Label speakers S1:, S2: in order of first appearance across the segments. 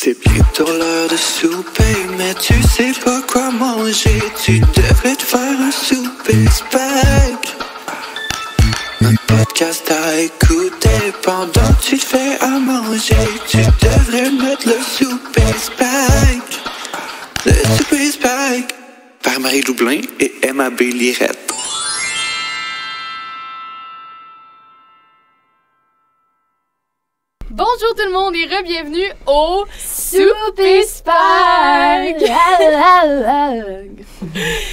S1: C'est bientôt l'heure de souper, mais tu sais pas quoi manger. Tu devrais te faire un souper spag. Un podcast à écouter pendant que tu te fais à manger. Tu devrais mettre le souper spag. Le souper spag. Par Marie Loublin et Emma B. Lirette.
S2: Bonjour tout le monde et re-bienvenue au Souper Spag!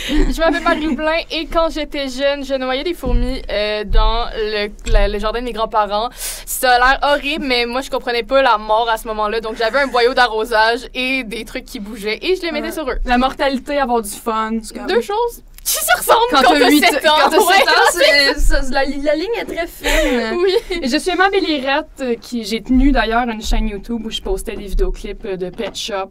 S2: Je m'appelle Marie Loublin et quand j'étais jeune, je noyais des fourmis dans le jardin de mes grands-parents. Ça a l'air horrible, mais moi je comprenais pas la mort à ce moment-là, donc j'avais un boyau d'arrosage et des trucs qui bougeaient et je les mettais sur eux.
S3: La mortalité, avoir du fun.
S2: Deux choses qui se ressemblent quand
S3: t'as
S2: 7 ans.
S3: Quand t'as 7 ans, la ligne est très fine.
S2: Oui.
S3: Et je suis Emma B. Lirette, j'ai tenu d'ailleurs une chaîne YouTube où je postais des vidéoclips de Pet Shop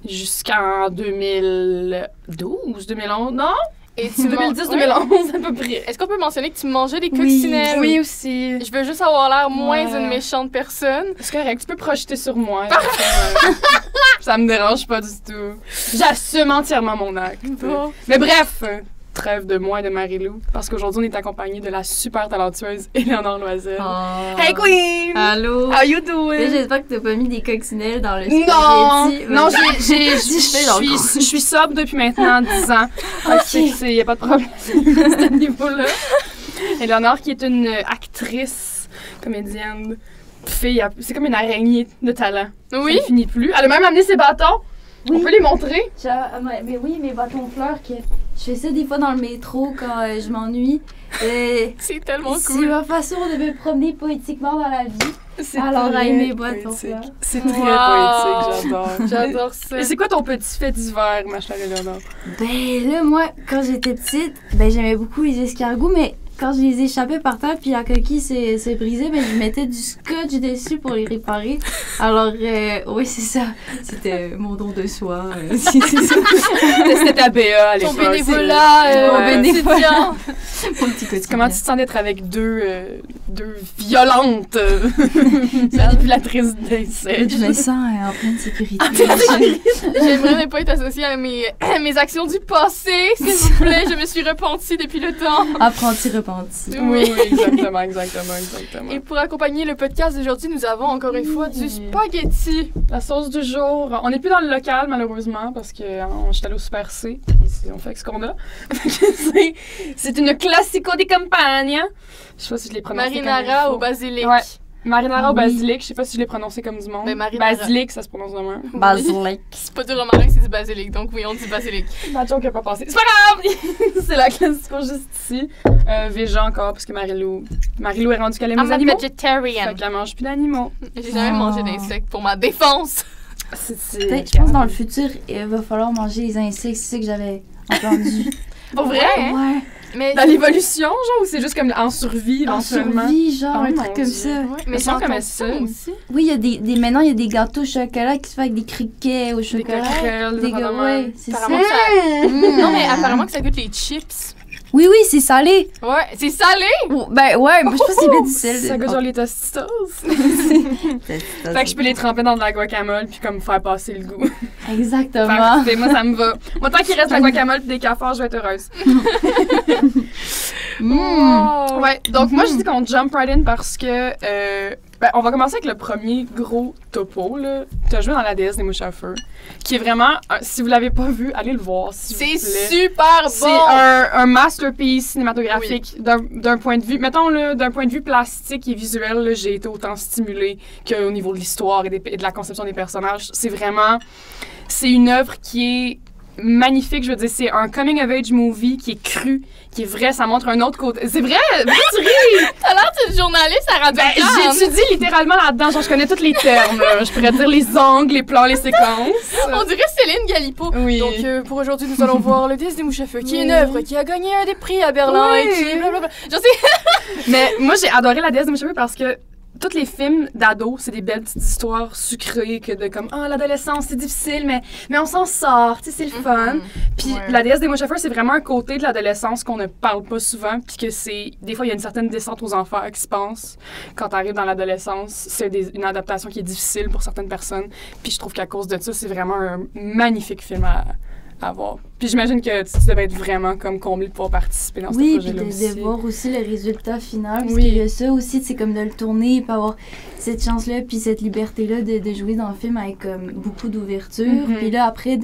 S3: jusqu'en 2012, 2011, non?
S2: Et tu
S3: 2010-2011 à peu près.
S2: Est-ce qu'on peut mentionner que tu mangeais des coccinelles?
S3: Oui, aussi.
S2: Je veux juste avoir l'air moins une méchante personne.
S3: C'est correct, tu peux projeter sur moi. Ça me dérange pas du tout. J'assume entièrement mon acte.
S2: Bon.
S3: Mais bref, trêve de moi et de Marie-Lou, parce qu'aujourd'hui on est accompagné de la super talentueuse Éléonore Loisel.
S4: Oh.
S3: Hey Queen!
S4: Allô?
S3: How you doing?
S4: J'espère que t'as pas mis des coccinelles dans le
S3: spaghetti. Non,
S4: je
S3: je suis sobre depuis maintenant 10 ans. Il n'y a pas de problème à ce niveau-là. Éléonore qui est une actrice, comédienne, fille, c'est comme une araignée de talent.
S2: Oui?
S3: Ça ne finit plus. Elle a même amené ses bâtons.
S4: Oui.
S3: On peut les montrer?
S4: Mais oui, mes bâtons fleurs, je fais ça des fois dans le métro quand je m'ennuie.
S2: C'est tellement
S4: C'est
S2: cool.
S4: ma façon de me promener poétiquement dans la vie.
S3: C'est
S4: Alors,
S3: très
S4: mes bâtons fleurs.
S3: C'est très poétique, j'adore.
S2: J'adore ça.
S3: Et c'est quoi ton petit fait d'hiver, ma chère Éléonore?
S4: Ben là, moi, quand j'étais petite, j'aimais beaucoup les escargots, mais quand je les échappais par terre puis la coquille s'est brisée, je mettais du scotch dessus pour les réparer. Alors, oui, c'est ça. C'était mon don de soi.
S3: C'était ta BA à l'époque.
S2: Ton bénévolat,
S4: mon bénévolat.
S2: Mon petit quotidien.
S3: Comment tu te sens d'être avec deux violentes manipulatrices d'insectes?
S4: Je me sens en pleine sécurité.
S2: J'aimerais ne pas être associée à mes actions du passé, s'il vous plaît. Je me suis repentie depuis le temps.
S4: Apprenti repenti.
S3: Oui, exactement.
S2: Et pour accompagner le podcast d'aujourd'hui, nous avons encore une fois du spaghetti.
S3: La sauce du jour. On n'est plus dans le local, malheureusement, parce que je suis allée au Super C. On fait ce qu'on a. C'est une classico di campagna. Je sais pas si je l'ai prononcé
S2: Marinara au basilic.
S3: Ouais. Marinara au basilic, je sais pas si je l'ai prononcé comme du monde. Basilic, ça se prononce de même.
S4: Basilic.
S2: C'est pas du romarin, c'est du basilic, donc oui, on dit basilic.
S3: Ma joke n'a pas passé. C'est pas grave! C'est la classico juste ici. Végé encore, parce que Marie-Lou est rendue qu'elle aime les animaux.
S2: Vegetarian.
S3: Fait qu'elle mange plus d'animaux.
S2: J'ai jamais mangé d'insectes pour ma défense.
S4: Je pense que dans le futur, il va falloir manger les insectes. C'est ça que j'avais entendu.
S2: Pour vrai?
S4: Ouais.
S2: Mais
S3: dans l'évolution, genre, ou c'est juste comme en survie, éventuellement?
S4: En survie, genre, un truc comme ça.
S2: Ouais. Mais
S3: c'est comme ça
S2: aussi.
S4: Oui, il y a maintenant, il y a des gâteaux au chocolat qui se font avec des criquets au chocolat.
S3: Des coquerelles,
S4: des gars, ouais, c'est ça.
S2: Non, mais apparemment que ça goûte les chips.
S4: Oui, c'est salé.
S2: Ouais, c'est salé?
S4: Ouais, je sais pas s'il met du sel.
S3: Ça goûte genre les tostitos. Fait que je peux les tremper dans de la guacamole puis comme faire passer le goût.
S4: Exactement.
S3: Parfait, moi ça me va. Moi tant qu'il reste de la guacamole puis des cafards, je vais être heureuse. Ouais, donc moi je dis qu'on jump right in parce que on va commencer avec le premier gros topo là. Tu as joué dans la déesse des mouches à feu, qui est vraiment, si vous l'avez pas vu, allez le voir.
S2: C'est super bon.
S3: C'est un masterpiece cinématographique d'un point de vue, mettons là, d'un point de vue plastique et visuel, là, j'ai été autant stimulée qu'au niveau de l'histoire et de la conception des personnages. C'est une œuvre qui est magnifique, je veux dire, c'est un coming of age movie qui est cru, qui est vrai, ça montre un autre côté. C'est vrai, tu ris!
S2: T'as l'air d'une journaliste à Radio
S3: j'étudie littéralement là-dedans, genre je connais tous les termes, là. Je pourrais dire les angles, les plans, les séquences.
S2: On dirait Céline Galipo.
S3: Oui.
S2: Donc pour aujourd'hui, nous allons voir Le Déesse des mouches à feu, qui est une œuvre qui a gagné un des prix à Berlin et qui blablabla. Je sais.
S3: Mais moi j'ai adoré La Déesse des mouches à feu parce que tous les films d'ados, c'est des belles petites histoires sucrées que de comme l'adolescence c'est difficile mais on s'en sort, tu sais c'est le fun. Puis La déesse des mouches à feu, c'est vraiment un côté de l'adolescence qu'on ne parle pas souvent puis que c'est des fois il y a une certaine descente aux enfers qui se passe quand tu arrives dans l'adolescence, c'est une adaptation qui est difficile pour certaines personnes. Puis je trouve qu'à cause de ça, c'est vraiment un magnifique film à voir. Puis j'imagine que tu devais être vraiment comme comblé de pouvoir participer dans ce projet-là aussi.
S4: Oui, puis de voir aussi le résultat final. Parce qu'il y a ça aussi, c'est comme de le tourner, puis avoir cette chance-là, puis cette liberté-là de jouer dans le film avec comme beaucoup d'ouverture. Puis là, après,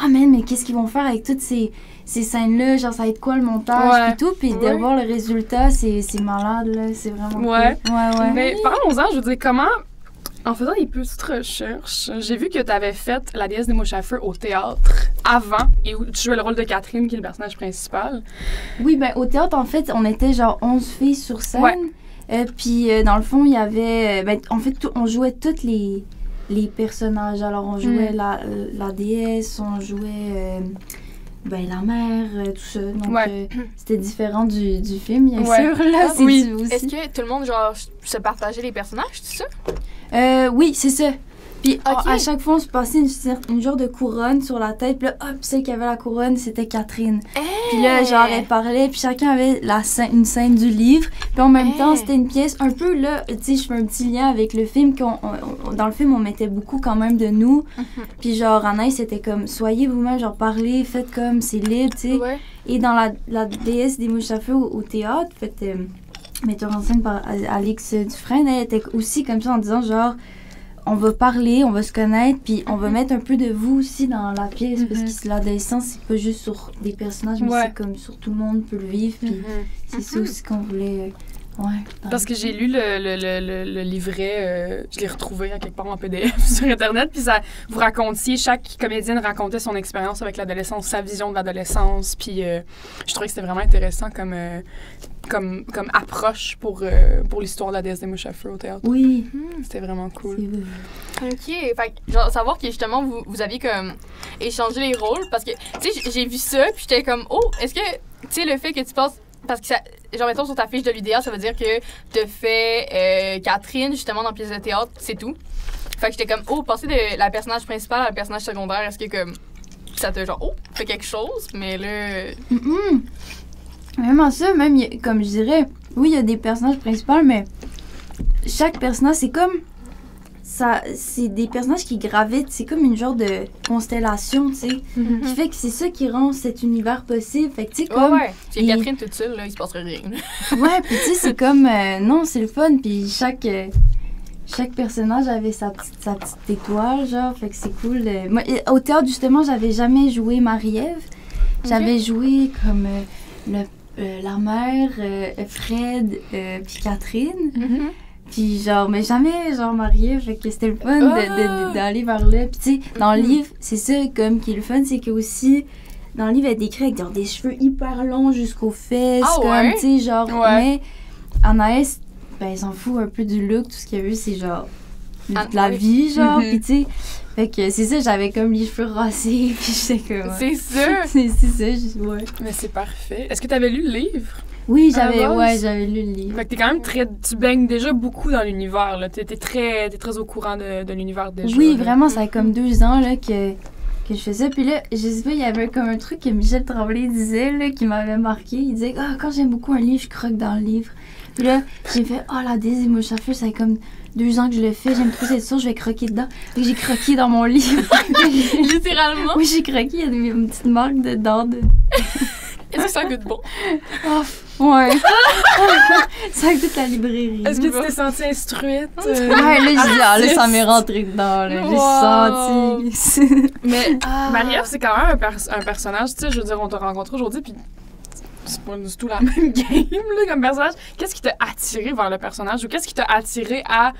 S4: mais qu'est-ce qu'ils vont faire avec toutes ces scènes-là? Genre, ça va être quoi le montage? Puis tout. Puis de voir le résultat, c'est malade, là. C'est vraiment cool.
S3: Mais parlons-en, je veux dire, comment... En faisant des petites recherches, j'ai vu que tu avais fait La déesse des mouches à feu au théâtre avant et où tu jouais le rôle de Catherine, qui est le personnage principal.
S4: Oui, ben au théâtre, en fait, on était genre 11 filles sur scène. Puis dans le fond, il y avait... en fait, on jouait tous les personnages. Alors, on jouait la déesse, on jouait... la mère, tout ça. Donc, c'était différent du film, bien sûr. Là,
S2: Est-ce que tout le monde, genre, se partageait les personnages, tout ça?
S4: Oui, c'est ça. Puis à chaque fois, on se passait une genre de couronne sur la tête. Puis là, celle qui avait la couronne, c'était Catherine. Puis là, genre, elle parlait. Puis chacun avait une scène du livre. Puis en même temps, c'était une pièce un peu, là, tu sais, je fais un petit lien avec le film. Dans le film, on mettait beaucoup quand même de nous. Puis genre, Anaïs, c'était comme, soyez vous-même, genre, parlez, faites comme, c'est libre, tu sais. Et dans la déesse des mouches à feu au théâtre, metteur en scène par Alix Dufresne, elle était aussi comme ça en disant genre on va parler, on va se connaître, puis on va mettre un peu de vous aussi dans la pièce parce que l'adolescence c'est pas juste sur des personnages mais c'est comme sur tout le monde peut le vivre puis c'est ça aussi qu'on voulait
S3: parce que j'ai lu le livret, je l'ai retrouvé à quelque part en PDF sur Internet, puis ça, vous racontiez, chaque comédienne racontait son expérience avec l'adolescence, sa vision de l'adolescence, puis je trouvais que c'était vraiment intéressant comme approche pour l'histoire de la déesse des mouches à feu au théâtre.
S4: Oui.
S3: C'était vraiment cool.
S2: OK. Fait que, genre, savoir que justement, vous aviez comme échangé les rôles, parce que, tu sais, j'ai vu ça, puis j'étais comme, est-ce que, tu sais, le fait que tu passes... Parce que, genre, mettons, sur ta fiche de l'UDA, ça veut dire que tu fais Catherine, justement, dans pièce de théâtre, c'est tout. Fait que j'étais comme, passer de la personnage principale à la personnage secondaire, est-ce que, comme, ça te, genre, fait quelque chose? Mais là...
S4: Même ça, comme je dirais, oui, il y a des personnages principaux, mais chaque personnage, c'est comme... c'est des personnages qui gravitent, c'est comme une genre de constellation, tu sais, qui fait que c'est ça qui rend cet univers possible. Fait que, tu sais, comme...
S2: C'est Catherine toute seule, là, il se passerait rien.
S4: Puis tu sais, c'est comme... non, c'est le fun, puis chaque personnage avait sa petite étoile, genre, fait que c'est cool. Moi, au théâtre, justement, j'avais jamais joué Marie-Ève. J'avais joué comme la mère, Fred, puis Catherine. Puis genre, mais jamais genre mariée, fait que c'était le fun d'aller vers là. Puis tu sais, dans le livre, c'est ça comme qui est le fun, c'est que aussi, dans le livre, elle décrit avec genre, des cheveux hyper longs jusqu'aux fesses, comme tu sais, genre, mais Anaïs, elle s'en fout un peu du look, tout ce qu'elle veut, c'est genre, de la vie, genre, puis tu sais, fait que c'est ça, j'avais comme les cheveux racés, puis j'étais comme...
S2: C'est sûr!
S4: c'est ça,
S3: Mais c'est parfait. Est-ce que tu avais lu le livre?
S4: Oui, j'avais lu le livre.
S3: Fait que t'es quand même tu baignes déjà beaucoup dans l'univers, là. T'es très au courant de l'univers déjà.
S4: Oui, vraiment, ça fait comme 2 ans, là, que je fais ça. Puis là, je sais pas, il y avait comme un truc que Michel Tremblay disait, là, qui m'avait marqué. Il disait, quand j'aime beaucoup un livre, je croque dans le livre. Puis là, j'ai fait, la déesse des mouches à feu, ça fait comme 2 ans que je le fais, j'aime trop cette source, je vais croquer dedans. Fait que j'ai croqué dans mon livre.
S2: Littéralement?
S4: Oui, j'ai croqué, il y a une petite marque dedans.
S2: Est-ce que ça goûte bon?
S4: Ouais. Ça goûte la librairie.
S3: Est-ce que tu t'es sentie instruite?
S4: Là, ça m'est rentré dedans. Là. J'ai senti.
S3: Mais Marie-Ève, c'est quand même un personnage, tu sais, je veux dire, on t'a rencontré aujourd'hui, puis c'est pas du tout la même game, là, comme personnage. Qu'est-ce qui t'a attiré vers le personnage ou qu'est-ce qui t'a attiré à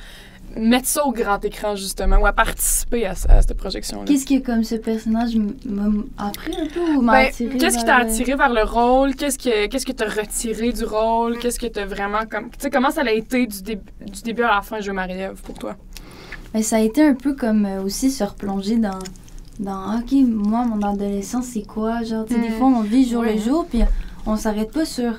S3: mettre ça au grand écran, justement, ou à participer à cette projection-là?
S4: Qu'est-ce que, comme ce personnage m'a appris un peu ou m'a attiré?
S3: Qu'est-ce qui t'a attiré vers le rôle? Qu'est-ce que t'as retiré du rôle? Qu'est-ce que t'as vraiment comme... Tu sais, comment ça a été du début à la fin, Jeu Marie-Ève, pour toi?
S4: Ben, ça a été un peu comme aussi se replonger dans OK, moi, mon adolescence, c'est quoi? Genre, tu sais, des fois, on vit jour le jour, puis on s'arrête pas sur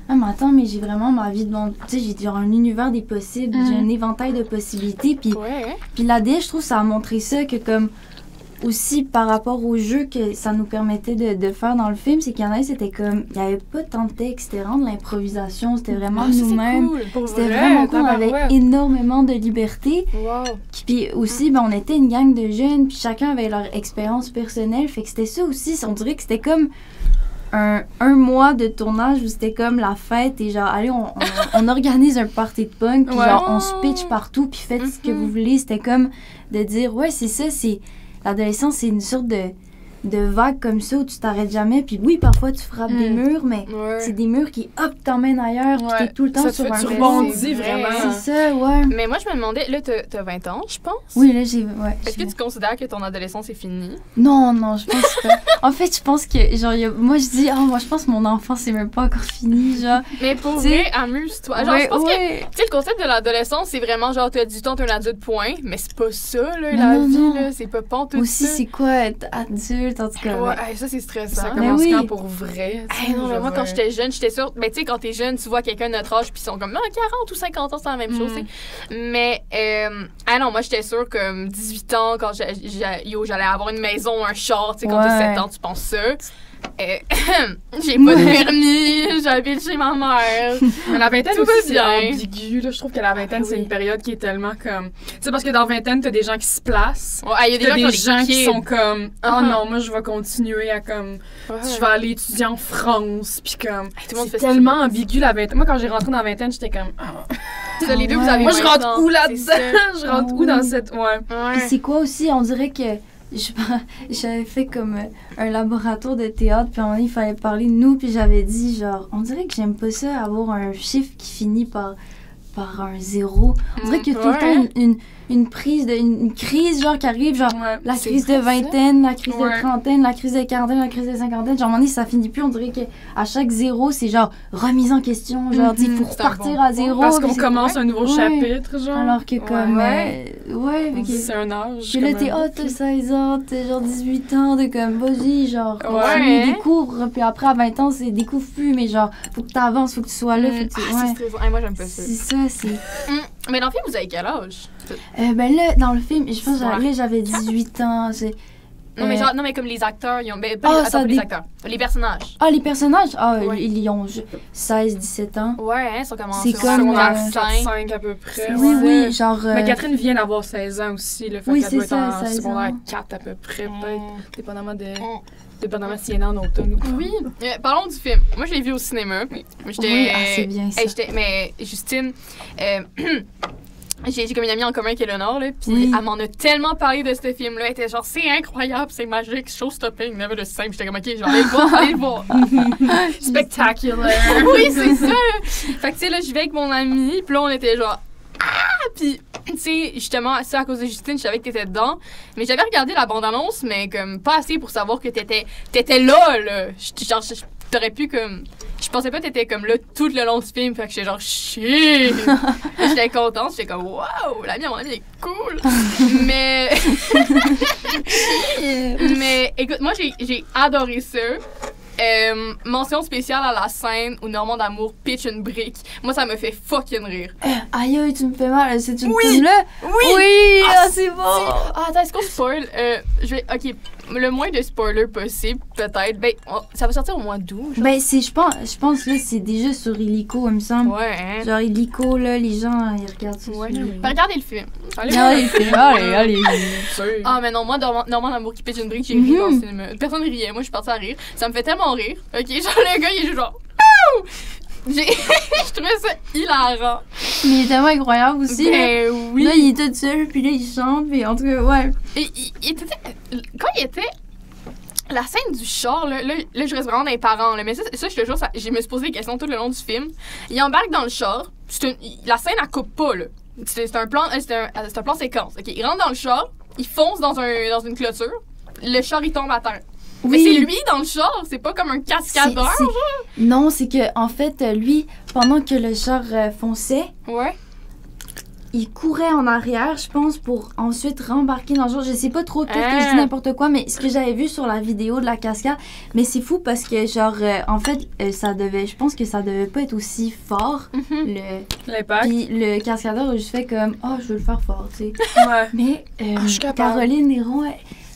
S4: ah, mais attends, mais j'ai vraiment ma vie devant. Tu sais, j'ai genre un univers des possibles, j'ai un éventail de possibilités. Puis la DS, je trouve, ça a montré ça que, comme, aussi par rapport au jeu que ça nous permettait de faire dans le film, c'est qu'il y en a, c'était comme, il n'y avait pas tant de texte, c'était vraiment de l'improvisation, c'était vraiment nous-mêmes.
S2: Cool.
S4: C'était vraiment cool, on avait énormément de liberté.
S2: Wow.
S4: Puis aussi, ben, on était une gang de jeunes, puis chacun avait leur expérience personnelle, fait que c'était ça aussi, on dirait que c'était comme un mois de tournage où c'était comme la fête et genre, allez, on organise un party de punk, puis genre, on se pitch partout, puis faites ce que vous voulez. C'était comme de dire, ouais, c'est ça, c'est... L'adolescence, c'est une sorte de vague comme ça où tu t'arrêtes jamais. Puis oui, parfois, tu frappes des murs, mais c'est des murs qui, hop, t'emmènent ailleurs. Puis t'es tout le temps sur un
S3: tu rebondis vraiment.
S4: C'est ça, ouais.
S2: Mais moi, je me demandais, là, t'as 20 ans, je pense?
S4: Oui, là, j'ai... Ouais.
S2: Est-ce que tu considères que ton adolescence est finie?
S4: Non, je pense pas. En fait, je pense que, genre, moi, je dis, moi, je pense que mon enfance, c'est même pas encore fini, genre.
S2: Mais pour vrai, amuse-toi. Genre, je pense que, tu sais, le concept de l'adolescence, c'est vraiment, genre, t'as 18 ans, t'es un adulte, point. Mais c'est pas ça, là, la vie, là. C'est pas tout
S4: aussi,
S2: ça.
S4: c'est quoi être adulte, en tout cas.
S2: Ouais, ça, c'est stressant.
S3: Ça commence quand pour vrai?
S2: Non, mais moi, quand j'étais jeune, j'étais sûre. Mais tu sais, quand t'es jeune, tu vois quelqu'un de notre âge, puis ils sont comme 40 ou 50 ans, c'est la même chose, tu sais. Mais, non, moi, j'étais sûre que 18 ans, quand j'allais avoir une maison, un char, tu sais, quand t'as 7 ans, tu penses ça. J'ai pas de permis, j'habite chez ma mère.
S3: Mais la vingtaine
S2: Tout
S3: aussi,
S2: va
S3: c'est
S2: bien.
S3: ambigu. Là. Je trouve que la vingtaine, c'est une période qui est tellement comme... Tu sais, parce que dans la vingtaine, t'as des gens qui se placent.
S2: Ouais, il y a des gens
S3: qui sont comme... Oh non, moi, je vais continuer à comme... Je vais aller étudier en France. Puis comme... C'est tellement ambigu, la vingtaine. Moi, quand j'ai rentré dans la vingtaine, j'étais comme...
S2: Ça, les deux, vous avez
S3: moi, je rentre où là-dedans? Je rentre où dans cette... Ouais.
S4: Puis c'est quoi aussi? On dirait que... J'avais fait comme un laboratoire de théâtre, puis à un moment donné, il fallait parler de nous, puis j'avais dit, genre, on dirait que j'aime pas ça, avoir un chiffre qui finit par un 0. On dirait qu'il y a tout le temps une crise, genre, qui arrive, genre, la crise de vingtaine, la crise de trentaine, la crise de quarantaine, la crise de cinquantaine. Genre, à un moment donné, ça finit plus. On dirait qu'à chaque 0, c'est genre remise en question. Genre, il faut repartir à 0.
S3: Parce qu'on commence un nouveau chapitre, genre.
S4: Alors que, comme.
S3: C'est un âge.
S4: Puis là, t'as 16 ans, t'as genre 18 ans, t'es comme, vas-y, genre, continue, découvre. Puis après, à 20 ans, c'est découvre plus, mais genre, faut que t'avances, faut que tu sois là. Faut que tu...
S2: c'est stressant. Moi, j'aime pas ça.
S4: C'est ça, c'est.
S2: Mais dans le film, vous avez quel âge?
S4: Ben là, dans le film, je pense que j'avais 18 ans.
S2: Non, mais genre, non, mais comme les acteurs, ils ont. Ben, pas les acteurs. Les personnages.
S4: Ah, les personnages? Ils ont 16, 17 ans.
S2: Ouais, ils sont commencés.
S4: C'est comme
S3: 5 à peu près.
S4: Oui, genre.
S3: Mais Catherine vient d'avoir 16 ans aussi, là.
S4: Oui,
S3: c'est ça.
S4: En
S3: secondaire 4 à peu près, peut-être. Dépendamment si elle est en automne ou pas.
S2: Oui. Parlons du film. Moi, je l'ai vu au cinéma.
S4: C'est bien ça.
S2: Mais Justine. J'ai comme une amie en commun qui est Léonore, là, puis elle m'en a tellement parlé de ce film-là. Elle était genre, c'est incroyable, c'est magique, show-stopping, never the same. J'étais comme, ok, genre, allez le voir.
S3: Spectacular.
S2: Oui, c'est ça. Fait que, tu sais, là, je vais avec mon amie, puis là, on était genre, puis, tu sais, justement, ça, à cause de Justine, je savais que t'étais dedans. Mais j'avais regardé la bande-annonce, mais comme, pas assez pour savoir que t'étais là. Genre, t'aurais pu, comme. Je pensais pas que t'étais comme là tout le long du film, fait que j'étais genre shit. J'étais contente, j'étais comme waouh, l'ami à mon ami est cool. mais écoute, moi j'ai adoré ça. Mention spéciale à la scène où Normand d'Amour pitch une brique. Moi, ça me fait fucking rire.
S4: Aïe, tu me fais mal. C'est une film-là? Oui! C'est bon!
S2: Attends, est-ce qu'on spoil? Ok, le moins de spoilers possible, peut-être. Ben, ça va sortir au mois d'août.
S4: Ben, je pense là, c'est déjà sur Illico, il me semble.
S2: Ouais, hein?
S4: Genre, Illico, là, les gens, ils regardent ça.
S2: Ouais. Ben, regardez le film.
S4: Allez.
S2: Ah, mais non, moi, Normand d'Amour qui pitch une brique, j'ai ri dans le cinéma. Personne riait, moi, je suis partie à rire. Ça me fait tellement rire. Ok, genre, le gars, il est juste genre. Je trouvais ça hilarant.
S4: Mais il est tellement incroyable aussi.
S2: Ben oui.
S4: Là, il est tout seul, puis là, il chante, puis en tout cas, ouais.
S2: Et quand il était. La scène du char, là, je reste vraiment dans les parents, là, mais ça, je te jure, je me suis posé des questions tout le long du film. Il embarque dans le char, la scène, elle coupe pas, là. C'est un plan séquence. Okay, il rentre dans le char, il fonce dans une clôture, le char, il tombe à terre. Oui. Mais c'est lui dans le char, c'est pas comme un cascadeur, genre?
S4: Non, c'est que en fait, lui, pendant que le char fonçait,
S2: ouais.
S4: il courait en arrière, je pense, pour ensuite rembarquer dans le genre, je sais pas trop, peut-être que je dis n'importe quoi, mais ce que j'avais vu sur la vidéo de la cascade, mais c'est fou parce que, genre, en fait, je pense que ça devait pas être aussi fort,
S3: l'impact.
S4: Puis le cascadeur a juste fait comme, je veux le faire fort, tu sais.
S3: Ouais.
S4: Mais
S3: je suis capable.
S4: Caroline Néron,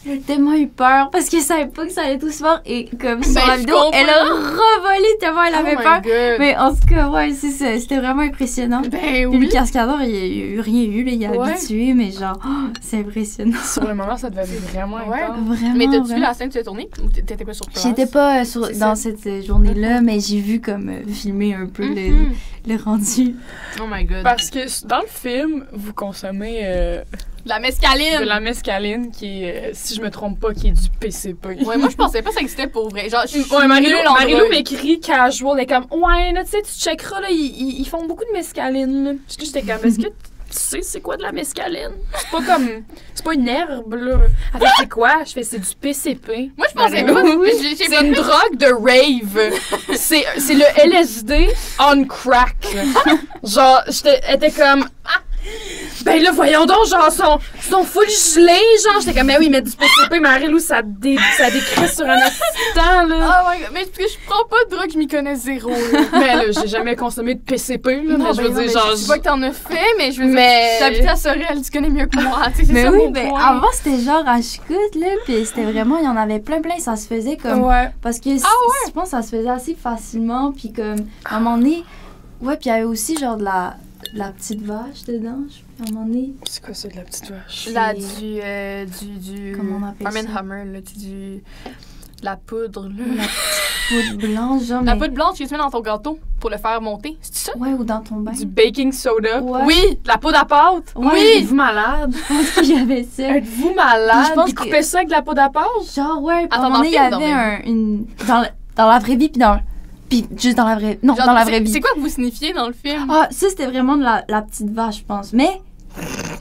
S4: elle a tellement eu peur parce qu'elle savait pas que ça allait être aussi fort et comme sur la vidéo, elle a revolé tellement elle avait peur.
S2: God.
S4: Mais en tout cas, ouais, c'était vraiment impressionnant.
S2: Ben
S4: Puis le cascadeur, il a rien eu, là, il a
S2: Ouais.
S4: habitué, mais genre, c'est impressionnant.
S3: Sur le moment, ça devait être vraiment intense.
S4: Vraiment.
S2: Mais t'as-tu vu
S4: vraiment.
S2: la scène que tu as tournée ou t'étais pas sur place?
S4: J'étais pas dans
S2: ça.
S4: cette journée-là, mais j'ai vu comme filmer un peu le rendu.
S2: Oh my God.
S3: Parce que dans le film, vous consommez
S2: La mescaline!
S3: de la mescaline qui est, si je me trompe pas, qui est du PCP.
S2: Ouais, moi, je pensais pas que ça existait pour vrai. Genre, je suis
S3: Ouais,
S2: nulle en
S3: Marilou
S2: drogue.
S3: m'écrit casual, elle est comme, ouais, là, tu sais, tu checkeras, là, ils font beaucoup de mescaline, là. Puis j'étais comme, est-ce que tu sais c'est quoi de la mescaline? C'est pas une herbe, là. Avec c'est quoi? Je fais, c'est du PCP.
S2: Moi, je pensais
S3: Marilou.
S2: pas.
S3: C'est une drogue de rave. C'est le LSD on crack. Genre, elle était comme, ben là, voyons donc, genre, sont full gelés, genre. J'étais comme, mais oui, mais du PCP, Marilou, ça décrit sur un instant, là.
S2: Oh my God. Mais parce que je prends pas de drogue, je m'y connais zéro. Là.
S3: Mais là, j'ai jamais consommé de PCP, là. Mais je veux dire, genre.
S2: Je sais pas que t'en as fait, mais je veux dire,
S3: Mais-
S2: t'habites à Sorel, tu connais mieux que moi. Tu sais, c'est
S4: Mais
S2: ça
S4: oui,
S2: mon
S4: ben
S2: point.
S4: avant c'était genre à Chicoute, là, puis c'était vraiment, il y en avait plein, ça se faisait comme.
S3: Ouais.
S4: Parce que je pense que ça se faisait assez facilement, puis comme, à un moment donné, ouais, puis il y avait aussi genre de la petite vache dedans, à un moment donné.
S3: C'est quoi ça, de la petite vache?
S2: Là, du
S4: Comment on appelle
S2: Arm &
S4: ça?
S2: Hammer, là, la poudre, là.
S4: La poudre blanche, genre,
S2: La
S4: mais...
S2: poudre blanche que tu mets dans ton gâteau pour le faire monter, c'est ça?
S4: Ouais, ou dans ton bain.
S3: Du baking soda.
S4: Ouais.
S3: Oui, de la poudre à pâte.
S4: Ouais.
S3: Oui, êtes-vous malade?
S4: Je pense qu'il y avait ça.
S3: Êtes-vous malade?
S4: Je pense
S3: Ils
S4: que-
S3: coupaient ça avec de la poudre à pâte?
S4: Genre, ouais, puis à un
S2: Attends,
S4: moment donné, il y
S2: dans le
S4: avait
S2: film,
S4: dans la vraie vie, puis juste dans la vraie... Non,
S2: Genre,
S4: dans la vraie vie.
S2: C'est quoi que vous signifiez dans le film?
S4: Ah, ça, c'était vraiment de la petite vache, je pense. Mais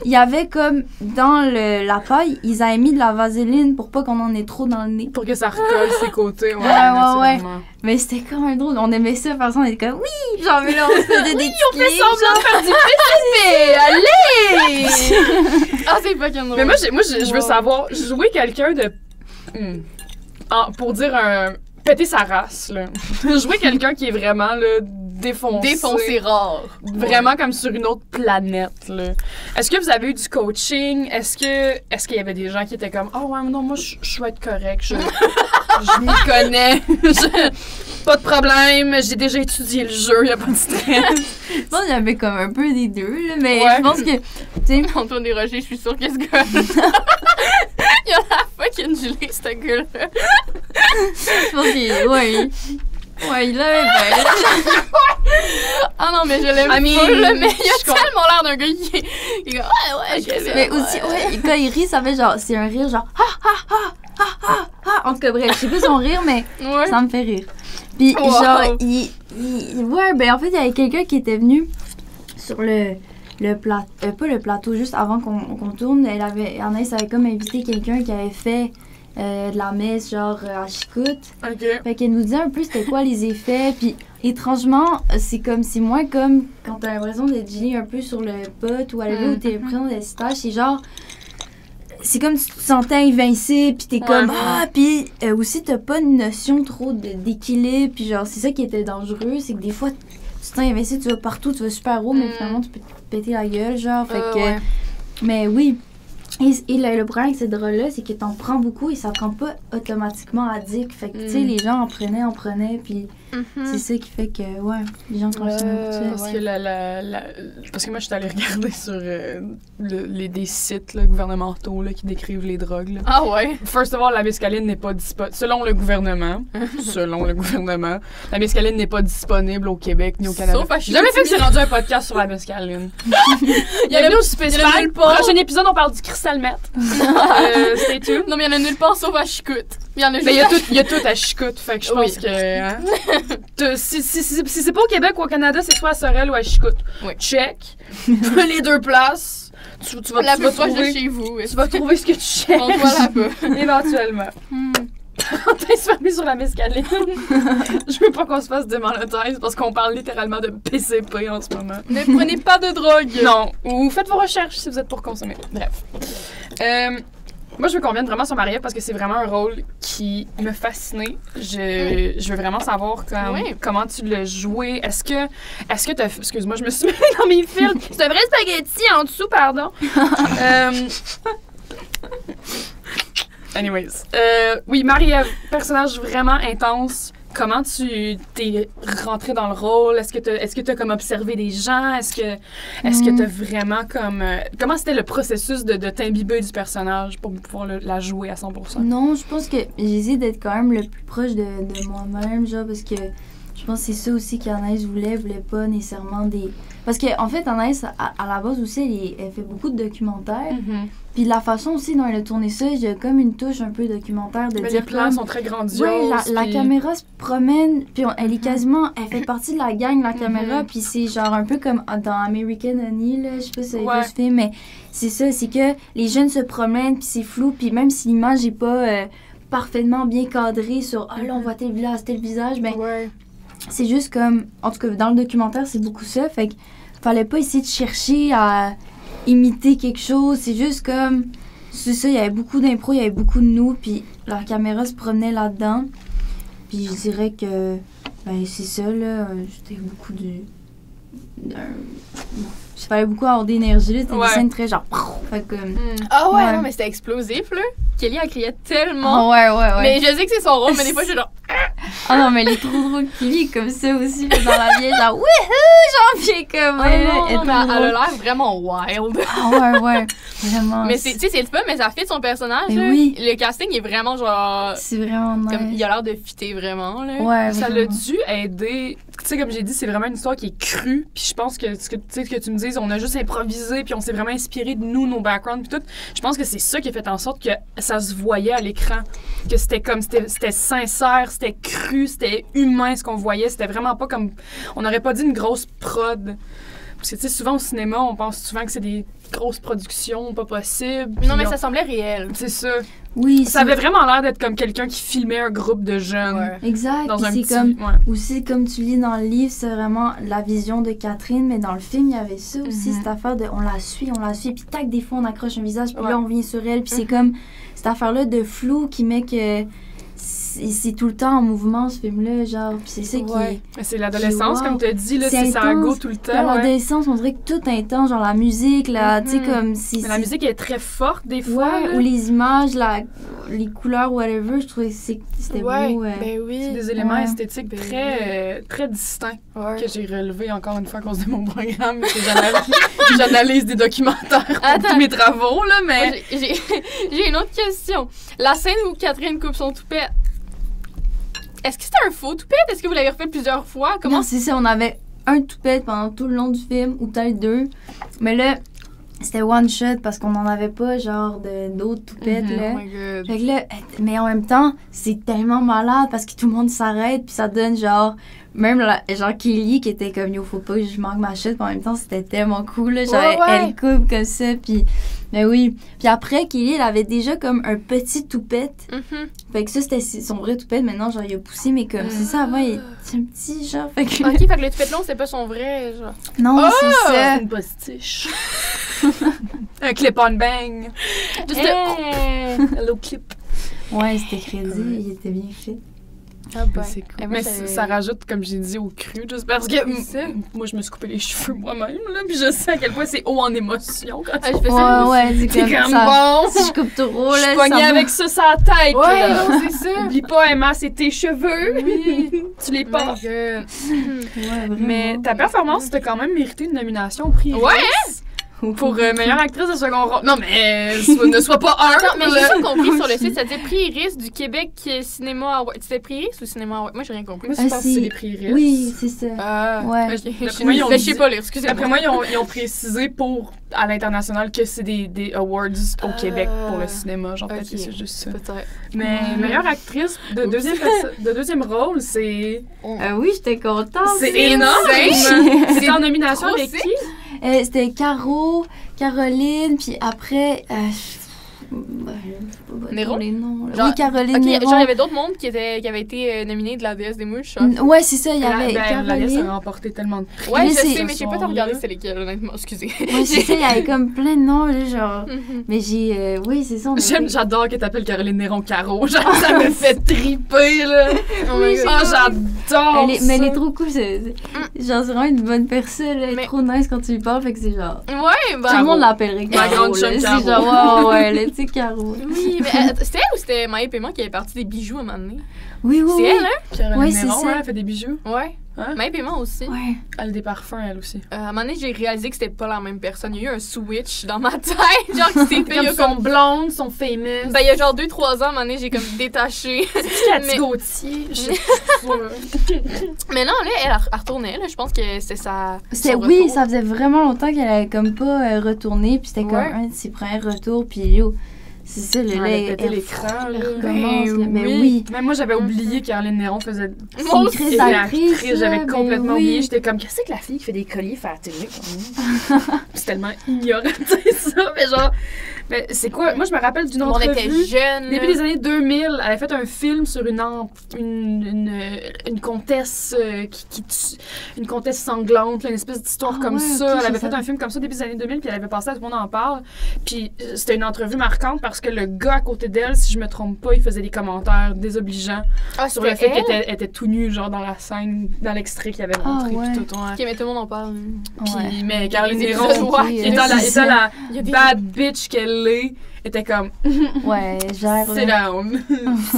S4: il y avait comme, dans la paille, ils avaient mis de la vaseline pour pas qu'on en ait trop dans le nez.
S3: Pour que ça recolle ses côtés. Ouais,
S4: Ouais.
S3: naturellement.
S4: Mais c'était quand même drôle. On aimait ça, de toute façon, on était comme, oui! Genre, mais là, on se faisait des
S3: On fait semblant de faire du PCP! Allez!
S2: Ah, c'est fucking drôle.
S3: Mais moi, je veux savoir, jouer quelqu'un de... pour dire péter sa race, là. Jouer quelqu'un qui est vraiment, là, défoncé.
S2: Défoncé rare.
S3: Vraiment comme sur une autre planète, là. Est-ce que vous avez eu du coaching? Est-ce qu'il y avait des gens qui étaient comme, oh ouais, non, moi, je vais être correct, je m'y connais. Pas de problème, j'ai déjà étudié le jeu, y a pas de stress.
S4: Je pense qu'il y avait comme un peu des deux, là, mais
S3: Ouais.
S4: je pense que, tu sais,
S2: Antoine Desrochers, je suis sûre que ce gars. Il y a la fucking gelée, ce gars-là.
S4: je pense que, ouais. Ouais, il avait ben,
S2: Ah non, mais je l'aime
S3: I mean,
S2: pas, là, mais il a
S3: je comprends.
S2: tellement l'air d'un gars qui est comme, ouais, je sais.
S4: mais aussi, ouais, quand il rit, ça fait genre, c'est un rire genre, ha ha ha, ha ha ha. En tout cas, bref, je sais plus son rire, mais
S2: Ouais.
S4: ça me fait rire. Puis,
S2: Wow.
S4: genre, ouais, ben en fait, il y avait quelqu'un qui était venu sur le plateau, pas le plateau, juste avant qu'on tourne. Anaïs avait comme invité quelqu'un qui avait fait de la messe, genre à Chicoute.
S3: OK.
S4: Fait qu'elle nous disait un peu c'était quoi les effets. Puis, étrangement, c'est moins comme quand t'as l'impression d'être gelé un peu sur le pot ou à l'élevé où t'as l'impression d'être stage. C'est genre. C'est comme si tu te sentais invincible, puis t'es comme puis aussi t'as pas une notion trop d'équilibre, puis genre c'est ça qui était dangereux, c'est que des fois tu te sens invincible, tu vas partout, tu vas super haut, mais finalement tu peux te péter la gueule, genre, fait que,
S2: ouais.
S4: mais oui. Et le problème avec cette drogue-là, c'est que t'en prends beaucoup et ça te rend pas automatiquement addict, fait que tu sais, les gens en prenaient, puis c'est ça qui fait que, ouais, les gens consomment beaucoup ça.
S3: Parce que parce que moi, je suis allée regarder sur des sites là, gouvernementaux là, qui décrivent les drogues. Là.
S2: Ah ouais.
S3: First of all, la mescaline n'est pas disponible. Selon le gouvernement, la mescaline n'est pas disponible au Québec ni au Canada.
S2: Sauf à
S3: J'ai jamais fait que j'ai rendu un podcast sur la mescaline. Bienvenue au spécial.
S2: il y en a nulle part.
S3: Prochain épisode, on parle du cristal meth. Stay tuned.
S2: Non, mais il y en a nulle part sauf à Chicoute. Il y en a
S3: Mais
S2: juste
S3: il y a tout à Chicoute, fait que je pense que... Hein? Si c'est pas au Québec ou au Canada, c'est soit à Sorel ou à Chicoute.
S2: Oui.
S3: Check. Les deux places. Tu vas
S2: la plus proche de
S3: trouver,
S2: chez vous.
S3: tu vas trouver ce que tu cherches.
S2: On te voit là-bas.
S3: Éventuellement. parenthèse fermée sur la mescaline. Je veux pas qu'on se fasse démonétiser parce qu'on parle littéralement de PCP en ce moment.
S2: Ne prenez pas de drogue.
S3: Non, ou faites vos recherches si vous êtes pour consommer. Bref. Moi, je veux qu'on vienne vraiment sur Marie-Ève parce que c'est vraiment un rôle qui me fascinait. Je veux vraiment savoir comment tu l'as joué. Est-ce que t'as... Excuse-moi, je me suis mis dans mes fils. C'est un vrai spaghetti en dessous, pardon. Anyways. Oui, Marie-Ève, personnage vraiment intense. Comment tu t'es rentrée dans le rôle? Est-ce que tu as comme observé des gens? Est-ce que tu as vraiment comme... comment c'était le processus de t'imbiber du personnage pour pouvoir la jouer à 100%?
S4: Non, je pense que j'ai essayé d'être quand même le plus proche de moi-même, genre, parce que je pense que c'est ça aussi qu'Anaïs voulait pas nécessairement des... Parce qu'en fait, Anaïs, à la base aussi, elle fait beaucoup de documentaires.
S3: Mm-hmm.
S4: Puis la façon aussi dont elle a tourné ça, j'ai comme une touche un peu documentaire de
S3: Mais
S4: dire
S3: les plans sont très grandioses.
S4: Oui, la
S3: puis...
S4: caméra se promène, puis elle est quasiment... Elle fait partie de la gang, la caméra, puis c'est genre un peu comme dans American Honey, là, je sais pas si vous avez vu ce film, mais c'est ça, c'est que les jeunes se promènent, puis c'est flou, puis même si l'image n'est pas parfaitement bien cadrée sur « Ah là, on voit tel visage », ben c'est juste comme... En tout cas, dans le documentaire, c'est beaucoup ça, fait que fallait pas essayer de chercher à imiter quelque chose, c'est juste comme... C'est ça, il y avait beaucoup d'impro, il y avait beaucoup de nous, puis la caméra se promenait là-dedans. Puis je dirais que, ben c'est ça, là, c'était beaucoup il fallait beaucoup avoir d'énergie, là, c'était des scènes très genre... Fait que...
S2: Ah ouais, non, mais c'était explosif, là. Kelly, elle criait tellement.
S4: Ouais.
S2: Mais je sais que c'est son rôle, mais des fois, je suis genre...
S4: Ah non, mais elle est trop drôle, Kelly, comme ça aussi, là, dans la vieille, genre, wouhou, j'en viens comme elle.
S2: Elle a l'air vraiment wild.
S4: Ah ouais, vraiment.
S2: Mais tu sais, c'est le fun, mais ça fit son personnage, là.
S4: Oui.
S2: Le casting est vraiment genre...
S4: C'est vraiment nice.
S2: Comme, il a l'air de fitter vraiment, là.
S4: Ouais,
S3: ça l'a dû aider. Tu sais, comme j'ai dit, c'est vraiment une histoire qui est crue. Puis je pense que ce que tu me dises, on a juste improvisé, puis on s'est vraiment inspiré de nous, nos backgrounds, puis tout. Je pense que c'est ça qui a fait en sorte que ça se voyait à l'écran. Que c'était comme, c'était sincère, c'était cru, c'était humain ce qu'on voyait. C'était vraiment pas comme, on n'aurait pas dit une grosse prod. Parce que, tu sais, souvent au cinéma, on pense souvent que c'est des grosses productions, pas possibles.
S2: Non, mais ça semblait réel.
S3: C'est ça.
S4: Oui,
S3: ça avait vraiment l'air d'être comme quelqu'un qui filmait un groupe de jeunes.
S4: Ouais. Exact.
S3: Dans un
S4: c'est
S3: petit...
S4: comme, aussi, comme tu lis dans le livre, c'est vraiment la vision de Catherine, mais dans le film, il y avait ça aussi, cette affaire de on la suit, puis tac, des fois, on accroche un visage, puis là, on vient sur elle, puis c'est comme cette affaire-là de flou qui met que c'est tout le temps en mouvement, ce film-là, genre, puis c'est ça qui est...
S3: C'est l'adolescence, comme tu as dit, là, c'est ça go tout le temps.
S4: L'adolescence, on dirait que tout est intense, genre la musique, là, tu sais, comme...
S3: Mais la musique est très forte, des fois.
S4: Ouais, ou les images, les couleurs, whatever, je trouvais que c'était beau.
S2: Ben oui.
S3: C'est des éléments esthétiques très, très distincts que j'ai relevés encore une fois à cause de mon programme. J'analyse des documentaires pour tous mes travaux, là, mais...
S2: Moi, j'ai une autre question. La scène où Catherine coupe son toupette, est-ce que c'était un faux toupette? Est-ce que vous l'avez refait plusieurs fois?
S4: Non, c'est ça. On avait un toupette pendant tout le long du film, ou peut-être deux. Mais là, c'était one shot parce qu'on n'en avait pas, genre, d'autres toupettes, là.
S2: Oh my God.
S4: Fait que là, mais en même temps, c'est tellement malade parce que tout le monde s'arrête, puis ça donne, genre... Même, genre, Kelly, qui était comme, yo, faut pas que je manque ma chute, mais en même temps, c'était tellement cool, là. Genre, elle coupe comme ça, puis... Mais oui. Puis après, Kelly, elle avait déjà comme un petit toupette. Fait que ça, c'était son vrai toupette. Maintenant, genre, il a poussé, mais comme, c'est ça, avant, il était un petit, genre. Fait que...
S2: OK, fait que le toupette long, c'est pas son vrai, genre.
S4: Non, c'est ça.
S3: C'est une postiche. Un clip-on bang.
S2: Juste
S3: hello clip.
S4: Ouais, c'était crédit, il était bien fait.
S2: Ah ben.
S3: C'est cool. Mais ça rajoute, comme j'ai dit, au cru, juste parce que moi, je me suis coupé les cheveux moi-même, là, puis je sais à quel point c'est haut en émotion quand
S2: je fais ça.
S4: Ouais, c'est comme ça.
S3: Bon.
S4: Si je coupe trop, là,
S3: je suis pognée avec ça sur la tête.
S2: Ouais,
S3: là.
S2: non, c'est ça.
S3: Oublie pas, Emma, c'est tes cheveux.
S2: Oui.
S3: Tu les portes.
S4: Ouais,
S3: Mais ta performance, t'as quand même mérité une nomination au prix.
S2: Ouais!
S3: Pour meilleure actrice de second rôle. Non, mais ne sois pas un.
S2: Attends, mais j'ai pas compris sur le site, ça dit prix Iris du Québec Cinéma Award. C'était prix Iris ou Cinéma Award? Moi, j'ai rien compris.
S3: Moi, je pense que c'est les prix Iris.
S4: Oui, c'est ça. Ouais.
S2: Okay.
S3: Je
S2: sais pas lire, excusez-moi.
S3: Après moi, ils ont précisé à l'international que c'est des awards au Québec pour le cinéma. Genre, peut-être que c'est juste ça.
S2: Peut-être.
S3: Mais meilleure actrice de deuxième rôle, c'est...
S4: Oui, j'étais contente.
S3: C'est énorme! C'était en nomination avec qui?
S4: C'était Caroline, puis après... je peux bonne
S2: Néron?
S4: pour les noms.
S2: Genre-
S4: Oui, Caroline
S2: Ok,
S4: Néron.
S2: genre, il y avait d'autres mondes qui avaient été nominés de la déesse des mouches. Genre.
S4: Ouais, c'est ça, il y avait
S3: La laisse
S4: Caroline.
S3: a remporté tellement de prix.
S2: Ouais,
S4: Mais
S2: je
S4: c'est-
S2: sais, mais j'ai pas
S3: ce
S2: tant regardé
S3: soir-là.
S2: c'était lesquels, honnêtement. Excusez.
S4: Ouais, c'est ça, il y avait comme plein de noms, là, genre. Mais j'ai. Oui, c'est ça. on avait-
S3: J'adore que t'appelles Caroline Néron Caro. Genre, ça me fait triper, là.
S2: Oh my God.
S3: Oh, j'adore
S4: Mais elle
S3: ça.
S4: est trop cool, genre, c'est vraiment une bonne personne, elle est
S2: Mais-
S4: trop nice quand tu lui parles, fait que c'est genre.
S2: Ouais, bah.
S4: Tout le monde l'appellerait
S3: Ma
S4: Caro.
S3: grande
S4: là,
S3: chum
S4: c'est
S3: Caro.
S4: genre, ouais, là, tu sais, Caro.
S2: Oui, mais c'était elle ou c'était Maï Paiement qui avait parti des bijoux à un moment donné?
S4: Oui, oui,
S2: C'est
S4: oui.
S2: elle, hein?
S3: Caroline
S4: Ouais, c'est
S3: Néron,
S4: ça.
S3: ouais, elle fait des bijoux.
S2: Ouais.
S3: Hein?
S2: Maï Paiement aussi.
S4: Ouais.
S3: Elle a des parfums, elle aussi.
S2: À un moment donné, j'ai réalisé que c'était pas la même personne. Il y a eu un switch dans ma tête. Genre, qui s'est fait. il y a
S3: Comme son
S2: comme-
S3: blonde, son famous.
S2: Ben, il y a genre 2-3 ans, à un moment donné, j'ai comme détaché.
S3: Cathy
S2: mais-
S3: Gauthier. Je sais pas.
S2: Mais non, là, elle retournait, là. Je pense que c'était sa.
S4: C'était,
S2: son
S4: oui,
S2: retour.
S4: ça faisait vraiment longtemps qu'elle avait comme pas retourné, puis c'était comme
S2: Ouais.
S4: un de ses premiers retours, puis yo, c'est ça, le
S3: Elle
S4: lait.
S3: a pété l'écran, là.
S4: recommence, là, mais
S2: oui.
S4: oui.
S3: Même moi, j'avais oublié que Caroline Néron faisait
S2: Moi
S4: une
S2: aussi.
S4: crise
S3: était
S4: d'actrice,
S3: actrice. J'avais
S4: là,
S3: complètement
S4: ben
S3: oublié.
S4: oui.
S3: J'étais comme, qu'est-ce que la fille qui fait des colliers fait à la télé? C'est tellement ignorant, tu sais, ça. Mais genre, mais c'est quoi? Moi, je me rappelle d'une
S2: On
S3: entrevue.
S2: était jeunes.
S3: Début
S2: là.
S3: des années 2000, elle avait fait un film sur une comtesse une comtesse sanglante, là, une espèce d'histoire
S4: Ah
S3: comme
S4: ouais,
S3: ça.
S4: ok,
S3: Elle
S4: j'ai
S3: avait fait
S4: ça.
S3: un film comme ça début des années 2000, puis elle avait passé à Tout le monde en parle. Puis c'était une entrevue marquante parce que le gars à côté d'elle, si je me trompe pas, il faisait des commentaires désobligeants
S2: Ah,
S3: sur le
S2: c'était
S3: fait
S2: elle?
S3: qu'elle était tout nue, genre dans la scène, dans l'extrait qu'il avait
S4: Ah,
S3: montré.
S4: ouais.
S3: Puis tout, ouais.
S2: Ok, mais tout le monde en parle.
S3: Puis,
S4: Ouais.
S3: mais Caroline
S2: Les
S3: Néron,
S2: épisodes, ouais,
S3: étant
S4: c'est
S3: la
S2: Il y a des-
S3: bad bitch qu'elle est, était comme
S4: Ouais, genre.
S3: sit down,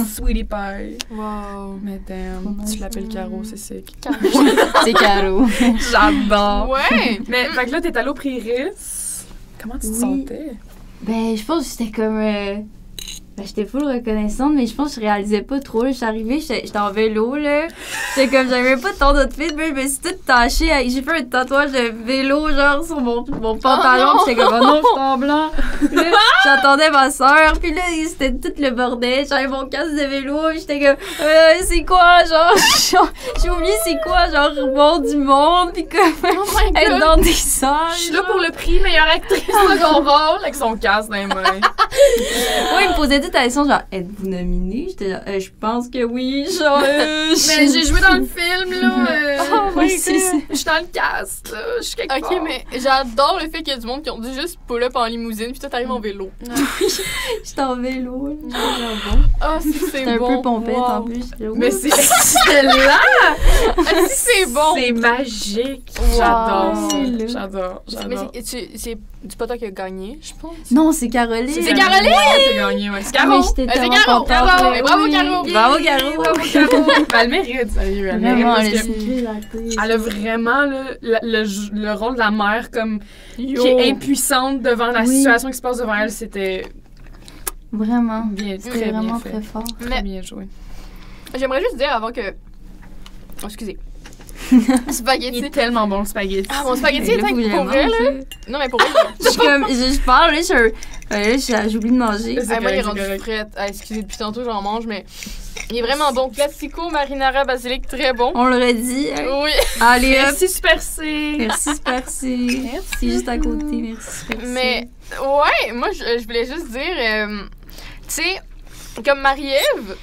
S3: sweetie pie.
S2: Wow.
S3: Mais damn,
S4: Trop nice.
S3: tu l'appelles Caro, c'est sick.
S4: C'est Caro.
S3: J'adore.
S2: Ouais.
S3: Mais fait que là, t'es allée au prix Riss. Comment tu te
S4: Oui.
S3: sentais?
S4: Ben, je pense que j'étais comme. Ben, j'étais full reconnaissante, mais je pense que je réalisais pas trop. Là. Je suis arrivée, j'étais en vélo, là. J'étais comme, j'avais pas de ton outfit, mais je me suis toute tachée. J'ai fait un tatouage de vélo, genre, sur mon pantalon.
S2: non!
S4: Puis j'étais comme, oh non, je suis en blanc. Puis là, j'attendais ma soeur. Puis là, c'était tout le bordel. J'avais mon casque de vélo. Puis j'étais comme, c'est quoi, genre, j'ai oublié c'est quoi, genre, monde du monde. Puis comme,
S2: Oh my
S4: être
S2: God.
S4: dans des salles.
S3: Je suis là pour le prix meilleure actrice second rôle avec son casque dans les mains.
S4: Ouais, il me posait toute la question, genre, êtes-vous nominée? J'étais là, je pense que oui, genre.
S3: Mais j'ai joué dans le film, là.
S2: Oh my
S4: Oui, c'est ça.
S3: Je suis dans le cast, là. Je suis quelque
S2: Ok,
S3: part.
S2: mais j'adore le fait qu'il y a du monde qui ont dit juste pull-up en limousine, puis toi t'arrives en vélo.
S4: J'étais en vélo, là, genre, bon.
S2: Ah, si c'est
S4: J'étais un
S2: bon.
S4: peu pompette
S2: Wow.
S4: en plus. j'étais là,
S3: Mais
S4: ouh.
S3: c'est là!
S2: Ah, si c'est bon.
S3: C'est magique.
S2: Wow.
S3: J'adore.
S4: C'est là.
S3: J'adore.
S2: Mais
S3: J'adore.
S2: c'est pas toi qui a gagné, je pense.
S4: Non, c'est Caroline.
S2: C'est Caroline!
S3: Ouais, t'as gagné, ouais. C'est
S4: Ah,
S3: Caro!
S4: mais j'étais
S2: C'est
S4: tellement
S2: Caro,
S4: contente.
S2: bravo,
S4: là.
S2: bravo,
S4: Oui.
S2: Caro.
S4: Bravo, Caro.
S3: Bravo, Caro! Elle mérite, sérieux. Elle mérite
S4: Vraiment,
S3: parce
S4: elle
S3: que
S4: est une crise d'actrice.
S3: elle a vraiment là, le rôle de la mère comme
S2: Yo.
S3: qui est impuissante devant la
S4: Oui.
S3: situation qui se passe devant elle. C'était
S4: Vraiment.
S3: bien,
S4: C'était
S3: très bien
S4: vraiment
S3: fait.
S4: très fort.
S3: Très
S2: Mais
S3: bien joué.
S2: j'aimerais juste dire avant que. Oh, excusez.
S3: Il
S2: Spaghetti.
S3: est tellement bon le spaghetti.
S2: Ah, mon spaghetti est
S4: Là, faut que je
S2: pour vrai, là.
S4: mange,
S2: Non, mais pour vrai.
S4: Je suis comme, je parle, là, j'oublie de manger.
S3: C'est
S2: Ah, moi, il est
S3: correct,
S2: rendu
S3: c'est correct.
S2: frais. Ah, excusez, depuis tantôt, j'en mange, mais. Il est vraiment bon. Classico, marinara, basilic, très bon.
S4: On l'aurait dit. Hein.
S2: Oui.
S4: Allez, hop.
S3: Merci Super C.
S4: Merci, Super C. C'est juste à côté. Merci, Super C.
S2: Mais, ouais, moi, je voulais juste dire, tu sais, comme Marie-Ève,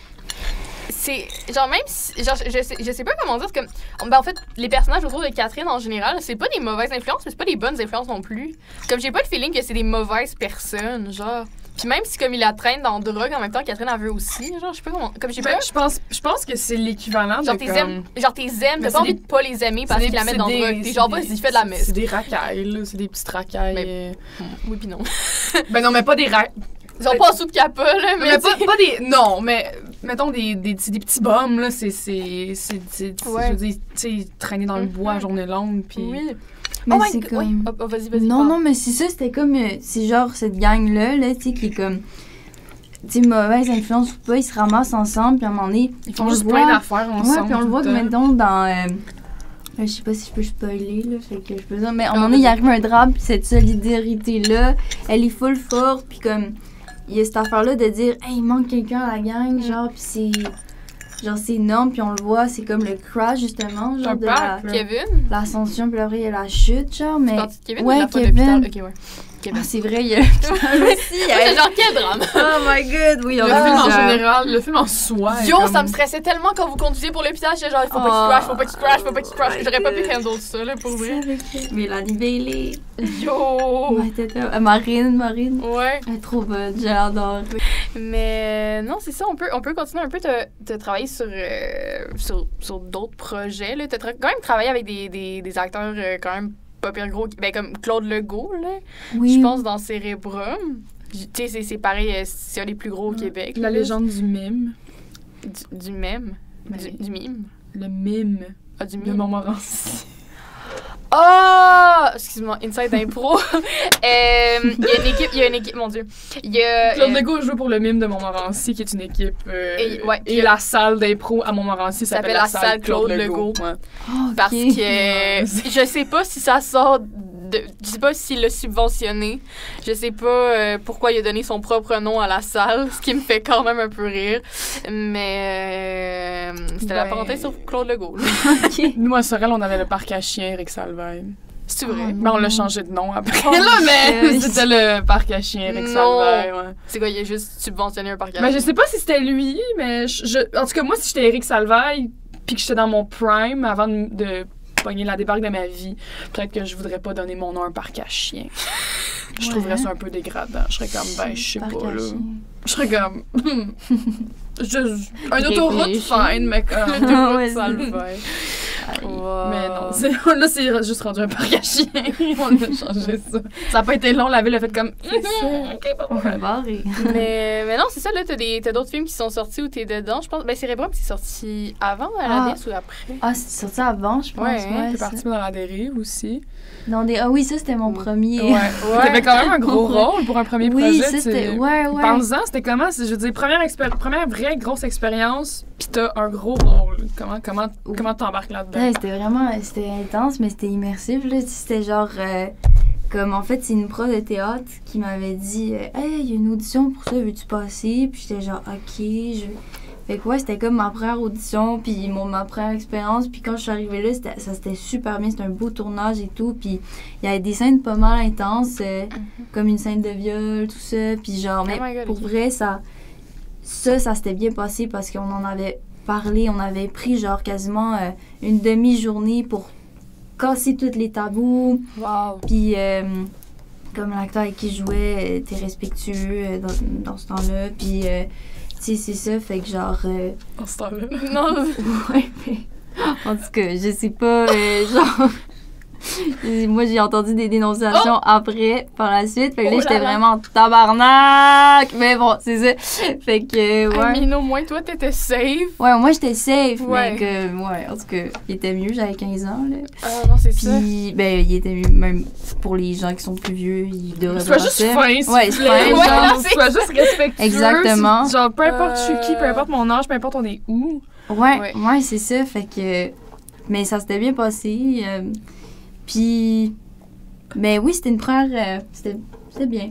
S2: c'est, genre, même si, genre, je sais pas comment dire, c'est comme, ben, en fait, les personnages autour de Catherine, en général, c'est pas des mauvaises influences, mais c'est pas des bonnes influences non plus. Comme, j'ai pas le feeling que c'est des mauvaises personnes, genre. Puis même si, comme, il la traîne dans la drogue, en même temps, Catherine en veut aussi, genre, je sais pas comment, comme, j'ai pas...
S3: Ben, je pense que c'est l'équivalent
S2: Genre,
S3: de
S2: t'es
S3: comme...
S2: aimes, t'as
S3: Mais
S2: pas
S3: c'est
S2: envie
S3: des-
S2: de pas les aimer parce qu'ils la mettent dans la drogue. T'es genre, vas-y, fais de la messe.
S3: C'est des racailles, là. C'est des petites racailles.
S2: Mais- Oui, pis non.
S3: Ben non, mais pas des racailles.
S2: Ils ont pas en dessous de capa, là, mais.
S3: Mais pas des... Non, mais mettons c'est des petits bums, là. C'est
S2: Ouais.
S3: je veux dire, tu sais, traîner dans le bois journée longue, puis...
S2: Oui.
S4: Mais
S2: Oh my
S4: c'est
S2: God,
S4: comme...
S2: oui. Oh, vas-y.
S4: Non,
S2: parle.
S4: non, mais c'est ça, c'était comme... c'est genre cette gang-là, là, tu sais, qui est comme... Tu sais, mauvaise influence ou pas, ils se ramassent ensemble, puis à un moment donné...
S3: Ils font
S4: on
S3: juste
S4: le
S3: plein
S4: voit-
S3: d'affaires ensemble.
S4: Ouais, puis on le
S3: tout
S4: voit que,
S3: temps.
S4: mettons, dans... je sais pas si je peux spoiler, là, fait que je peux dire, mais à un moment donné, il arrive un drame, puis cette solidarité-là, elle est full forte, puis comme... Il y a cette affaire-là de dire, hey, il manque quelqu'un à la gang, genre, puis c'est... Genre, c'est énorme, puis on le voit, c'est comme le crash, justement, genre,
S3: Un
S4: de
S3: pack, là.
S2: Kevin?
S4: l'ascension, puis après, il y a la chute, genre, mais...
S2: C'est parti de Kevin
S4: ouais,
S2: ou de la fois de
S4: Kevin.
S2: l'hôpital? Ok, ouais. Kevin.
S4: Ah, c'est vrai, il y a aussi.
S2: C'est genre, quel drame!
S4: Oh my god, oui,
S3: Le
S4: on
S3: film en
S4: a
S3: général, le film en soi. est
S2: Yo,
S3: comme-
S2: ça me stressait tellement quand vous conduisiez pour l'hôpital. J'étais genre, il faut pas qu'il crash, faut pas qu'il crash, faut pas qu'il crash. J'aurais pas pu handle ça, là, pour vrai.
S4: Mélanie Bailey.
S2: Yo!
S4: Ouais, Marine.
S2: Ouais.
S4: Elle est trop bonne, je l'adore.
S2: Mais non, c'est ça, on peut continuer un peu de travailler sur d'autres projets. Tu as quand même travaillé avec des acteurs quand même pas pire gros, ben, comme Claude Legault, là.
S4: Oui.
S2: Je pense dans Cérébrum. Tu sais, c'est pareil, c'est un des plus gros au Québec.
S3: La
S2: là.
S3: légende du mime.
S2: Du mème.
S3: Ben,
S2: Du mime.
S3: Le mime
S2: Ah, du
S3: de
S2: mime.
S3: Montmorency.
S2: Oh! Excuse-moi, Inside Impro. Il y a une équipe, mon Dieu. Il y a.
S3: Claude Legault joue pour le mime de Montmorency, qui est une équipe.
S2: Et
S3: la salle d'impro à Montmorency s'appelle la salle Claude Legault. Ouais.
S4: Oh,
S2: Parce
S4: ok.
S2: que je sais pas si ça sort de. Je sais pas s'il l'a subventionné. Je sais pas pourquoi il a donné son propre nom à la salle, ce qui me fait quand même un peu rire. Mais c'était la
S3: Ben-
S2: parenthèse sur Claude Legault. là.
S4: Ok.
S3: Nous, à Sorel, on avait le parc à chiens Eric Salvaille.
S2: C'est vrai.
S4: Oh,
S3: Mais on l'a changé de nom après.
S4: Oh,
S3: là, mais
S4: shit.
S3: c'était le parc à chiens Eric
S2: Non.
S3: Salvaille. Ouais.
S2: C'est quoi, il a juste subventionné un parc à
S3: Ben, je sais pas si c'était lui, mais en tout cas, moi, si j'étais Eric Salvaille, puis que j'étais dans mon prime avant de pogner la débarque de ma vie, peut-être que je voudrais pas donner mon nom à un parc à chiens. Je
S4: Ouais.
S3: trouverais ça un peu dégradant. Je serais comme, ben, je sais
S4: Parc
S3: pas,
S4: à
S3: là.
S4: chiens.
S3: Je serais comme. Un autoroute
S4: Réfléchis.
S3: fine, mais comme.
S2: L'autoroute
S4: Ouais,
S2: Salvaille.
S3: Wow. Mais non, là, c'est juste rendu un parc à chiens. On a changé ça. Ça a pas été long, la ville a fait comme. Ok, bon.
S4: On va barrer.
S2: mais non, c'est ça, là, t'as d'autres films qui sont sortis où t'es dedans, je pense. Ben, Cérébrum, c'est sorti avant à la
S4: Ah.
S2: DS ou après?
S4: Ah, c'est sorti avant, je pense.
S2: Ouais,
S3: T'es
S4: Ouais,
S3: parti
S4: ça.
S3: dans la dérive aussi.
S4: Ah oui, ça, c'était mon premier.
S3: Ouais. T'avais quand même un gros rôle pour un premier
S4: Oui,
S3: projet.
S4: ça, c'était.
S3: tu-
S4: Ouais, ouais.
S3: Pense-en, c'était comment? Je veux dire, première vraie grosse expérience, pis t'as un gros rôle. Comment t'embarques là-dedans?
S4: Ouais, c'était intense, mais c'était immersif, là. C'était genre, comme en fait, c'est une prof de théâtre qui m'avait dit, hey, il y a une audition pour ça, veux-tu passer? Puis j'étais genre, ok, Fait que ouais, c'était comme ma première audition, puis ma première expérience. Puis quand je suis arrivée là, c'était super bien, c'était un beau tournage et tout. Puis il y avait des scènes pas mal intenses, comme une scène de viol, tout ça. Puis genre, mais
S2: Oh my God,
S4: pour
S2: ok.
S4: vrai, ça s'était bien passé parce qu'on en avait parlé, on avait pris genre quasiment une demi-journée pour casser tous les tabous.
S2: Wow.
S4: Puis comme l'acteur avec qui je jouais était respectueux dans ce temps-là. Puis tu sais, c'est ça, fait que genre...
S3: Dans ce temps-là.
S2: Non,
S4: ouais, mais... En tout cas, je sais pas, genre... Moi, j'ai entendu des dénonciations après, par la suite. Fait que là,
S2: Oh là
S4: j'étais
S2: là.
S4: vraiment en tabarnak! Mais bon, c'est ça. Fait que, ouais.
S2: Amine, au moins, toi, t'étais safe.
S4: Ouais, moi, j'étais safe,
S2: Ouais.
S4: mais que... Ouais, en tout cas, il était mieux, j'avais 15 ans, là.
S2: Ah non, c'est ça.
S4: Puis, ben, il était mieux, même pour les gens qui sont plus vieux, ils devraient
S3: Sois
S4: voir
S3: juste
S4: ça.
S3: fin, s'il
S4: Ouais,
S3: te
S4: c'est
S3: plaît.
S4: fin,
S2: Ouais,
S4: genre.
S2: là, c'est-
S3: Sois juste respectueux.
S4: Exactement.
S3: Genre, peu importe je suis qui, peu
S2: Euh.
S3: importe mon âge, peu importe on est où.
S4: Ouais,
S2: Ouais.
S4: ouais, c'est ça. Fait que. Mais ça s'était bien passé. Puis. Ben oui, c'était une première. C'était bien.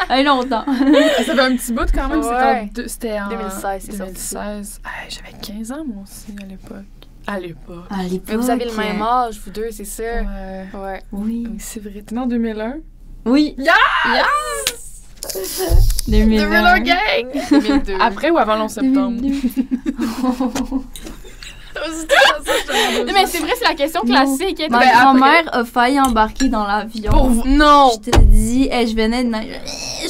S4: Hey, longtemps.
S3: Ça fait un petit bout quand même.
S2: Ouais.
S3: C'était en
S2: 2016, c'est
S3: 2016. Hey, j'avais 15 ans, moi aussi, à l'époque. À l'époque.
S4: À l'époque.
S2: Mais vous avez le même âge, vous deux, c'est ça.
S3: Ouais.
S2: Ouais.
S4: Oui.
S3: Oui, c'est vrai. T'es né en 2001?
S4: Oui.
S3: Yes!
S4: 2001.
S3: gang!
S2: 2002.
S3: Après ou avant le 11 septembre?
S4: 2002.
S2: Non, mais c'est vrai, c'est la question classique. hein.
S4: Ma
S3: Ben, après-
S4: grand-mère a failli embarquer dans l'avion.
S3: Pour vous.
S2: Non!
S4: Je te dis, je venais de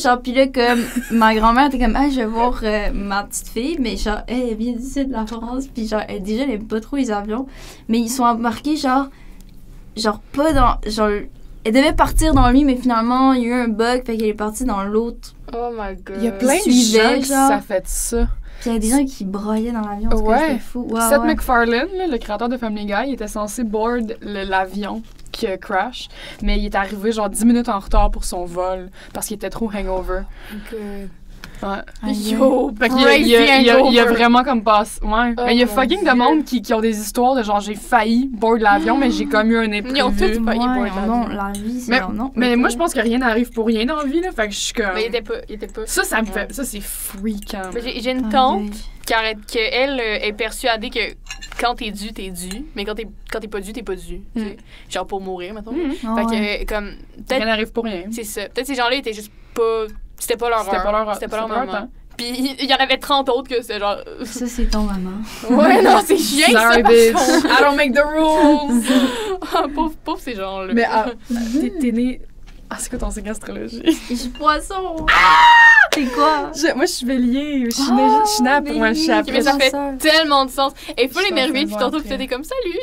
S4: genre, puis là, comme, ma grand-mère était comme, je vais voir ma petite fille, mais genre, elle vient d'ici de la France, puis genre, déjà, elle aime pas trop les avions, mais ils sont embarqués, genre, pas dans, genre, elle devait partir dans lui, mais finalement, il y a eu un bug, fait qu'elle est partie dans l'autre.
S2: Oh my god.
S3: Il y a plein de
S4: Suivait,
S3: gens qui
S4: genre.
S3: ça fait ça.
S4: Puis il y a des gens qui broyaient dans l'avion, en tout cas,
S3: Ouais.
S4: c'était fou. Ouais,
S3: Seth
S4: ouais.
S3: MacFarlane, là, le créateur de Family Guy, il était censé board l'avion qui a crash, mais il est arrivé genre 10 minutes en retard pour son vol parce qu'il était trop hangover.
S2: Good.
S3: Ouais.
S4: Aïe,
S2: Yo,
S3: Fait qu'il y a- il y a- il y a- il y a vraiment comme passe. Ouais.
S2: Oh
S3: Mais il y a
S2: mon
S3: fucking
S2: Dieu.
S3: de monde qui ont des histoires de genre j'ai failli board l'avion, mais j'ai comme eu un
S2: Ils ont
S3: imprévu.
S2: tous failli board
S4: Ouais,
S2: l'avion.
S4: non, la vie, c'est
S3: Mais-
S4: genre, non.
S3: Mais moi je pense que rien n'arrive pour rien dans la vie là, fait que je suis comme.
S2: Mais il était pas.
S3: Ça me fait.
S2: Ouais.
S3: Ça c'est freakant.
S2: Mais j'ai une
S4: Aïe,
S2: tante
S4: aïe.
S2: qui elle est persuadée que quand t'es dû, mais quand t'es pas dû, t'es pas dû. tu sais. Genre pour mourir, mettons.
S4: Ah
S2: Fait
S4: ouais.
S2: que, comme, peut-être,
S3: Rien n'arrive pour rien.
S2: c'est ça. Peut-être ces gens-là étaient juste pas. C'était pas leur
S3: C'était
S2: heure.
S3: pas leur
S2: C'était pas leur
S3: c'était pas leur
S2: moment.
S3: temps.
S2: Puis il y en avait 30 autres que c'était genre.
S4: Ça, c'est ton maman.
S2: Ouais, non, c'est chiant, ça.
S3: Sorry,
S2: par
S3: bitch.
S2: contre.
S3: I don't make the rules.
S2: Ah, pauvre ces gens-là.
S3: Mais t'es né... Ah, c'est quoi ton signe astrologie?
S4: Je suis poisson. C'est quoi?
S3: Moi, je suis bélier. Je suis née après. Moi, je suis après.
S2: Mais ça fait tellement de sens. Et faut
S3: Je
S2: l'énerver,
S3: pense
S2: puis
S3: que
S2: tantôt,
S3: après.
S2: tu t'es comme salut.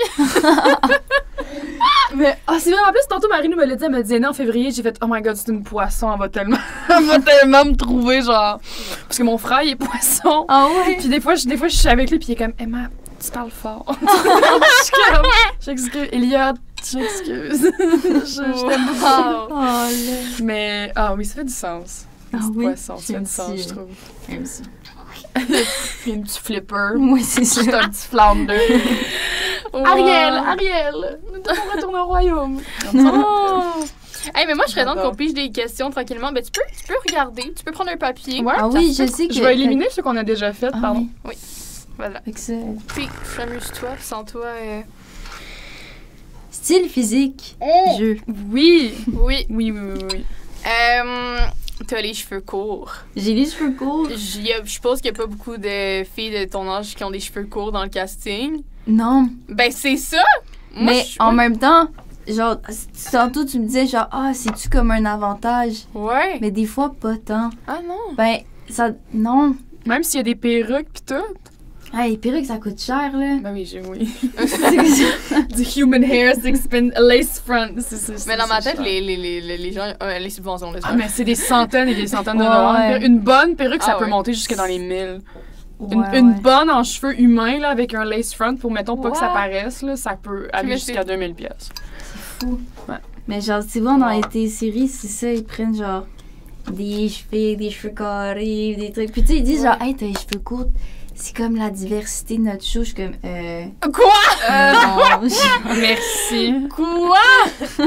S3: Mais c'est vrai, en plus, tantôt, Marie nous me l'a dit, elle me dit, né en février, j'ai fait, oh my god, c'est une poisson, elle va tellement me trouver, genre. Parce que mon frère, il est poisson.
S4: Ah ouais?
S3: Puis des fois, je suis avec lui, puis il est comme, Emma, tu parles fort. Je suis comme, j'excuse, Elliot, j'excuse. Je t'aime beaucoup.
S2: Wow.
S4: Oh là.
S3: Mais, oui, ça fait du sens.
S4: Ah
S3: C'est
S4: oui?
S3: poisson, ça fait du sens, je trouve.
S4: Même si.
S3: Puis un petit flipper.
S4: Oui, c'est ça.
S3: Juste un petit flounder.
S2: Wow.
S3: Ariel, nous devons retourner au royaume.
S2: Oh. Hey, mais moi, je serais donc
S3: J'adore.
S2: qu'on pige des questions tranquillement. Ben, tu peux regarder, tu peux prendre un papier.
S3: Ouais.
S4: Ah oui, je sais que.
S3: Je vais éliminer ceux qu'on a déjà fait,
S4: Ah
S3: pardon.
S4: oui.
S2: Voilà.
S4: Fait que ça.
S2: Puis, amuse-toi, sans toi.
S4: Style physique. Jeu.
S3: Oui.
S2: Oui.
S3: Oui.
S2: T'as les cheveux courts.
S4: J'ai les cheveux courts.
S2: Je suppose qu'il n'y a pas beaucoup de filles de ton âge qui ont des cheveux courts dans le casting.
S4: Non.
S2: Ben, c'est ça! Moi,
S4: Mais en même temps, genre, tantôt tu me disais, genre, c'est-tu comme un avantage?
S2: Ouais.
S4: Mais des fois, pas tant.
S2: Ah non.
S4: Ben, ça. Non.
S3: Même s'il y a des perruques pis tout.
S4: Hey, les perruques, ça coûte cher, là.
S3: Ben oui, oui.
S4: C'est-
S3: Du human hair, lace front.
S2: Mais dans ma tête, les gens, les subventions, là.
S3: Ah, mais c'est des centaines et des centaines de
S4: Ouais,
S3: dollars.
S4: ouais.
S3: Une bonne perruque, ça
S2: Ah,
S3: peut
S2: ouais.
S3: monter jusque dans les 1000.
S4: Ouais,
S3: Une
S4: ouais.
S3: bonne en cheveux humains, là, avec un lace front, pour, mettons, pas que ça
S2: Ouais.
S3: paraisse, là, ça peut aller
S2: Mais
S3: jusqu'à 2000 pièces.
S4: Fou.
S3: Ouais.
S4: Mais genre, souvent dans
S3: Wow.
S4: les téléséries, c'est ça, ils prennent genre des cheveux carrés, des trucs. Puis tu sais, ils disent genre, hey, t'as les cheveux courts, c'est comme la diversité de notre show. Je suis comme,
S2: Quoi?
S4: non.
S3: Merci.
S2: Quoi?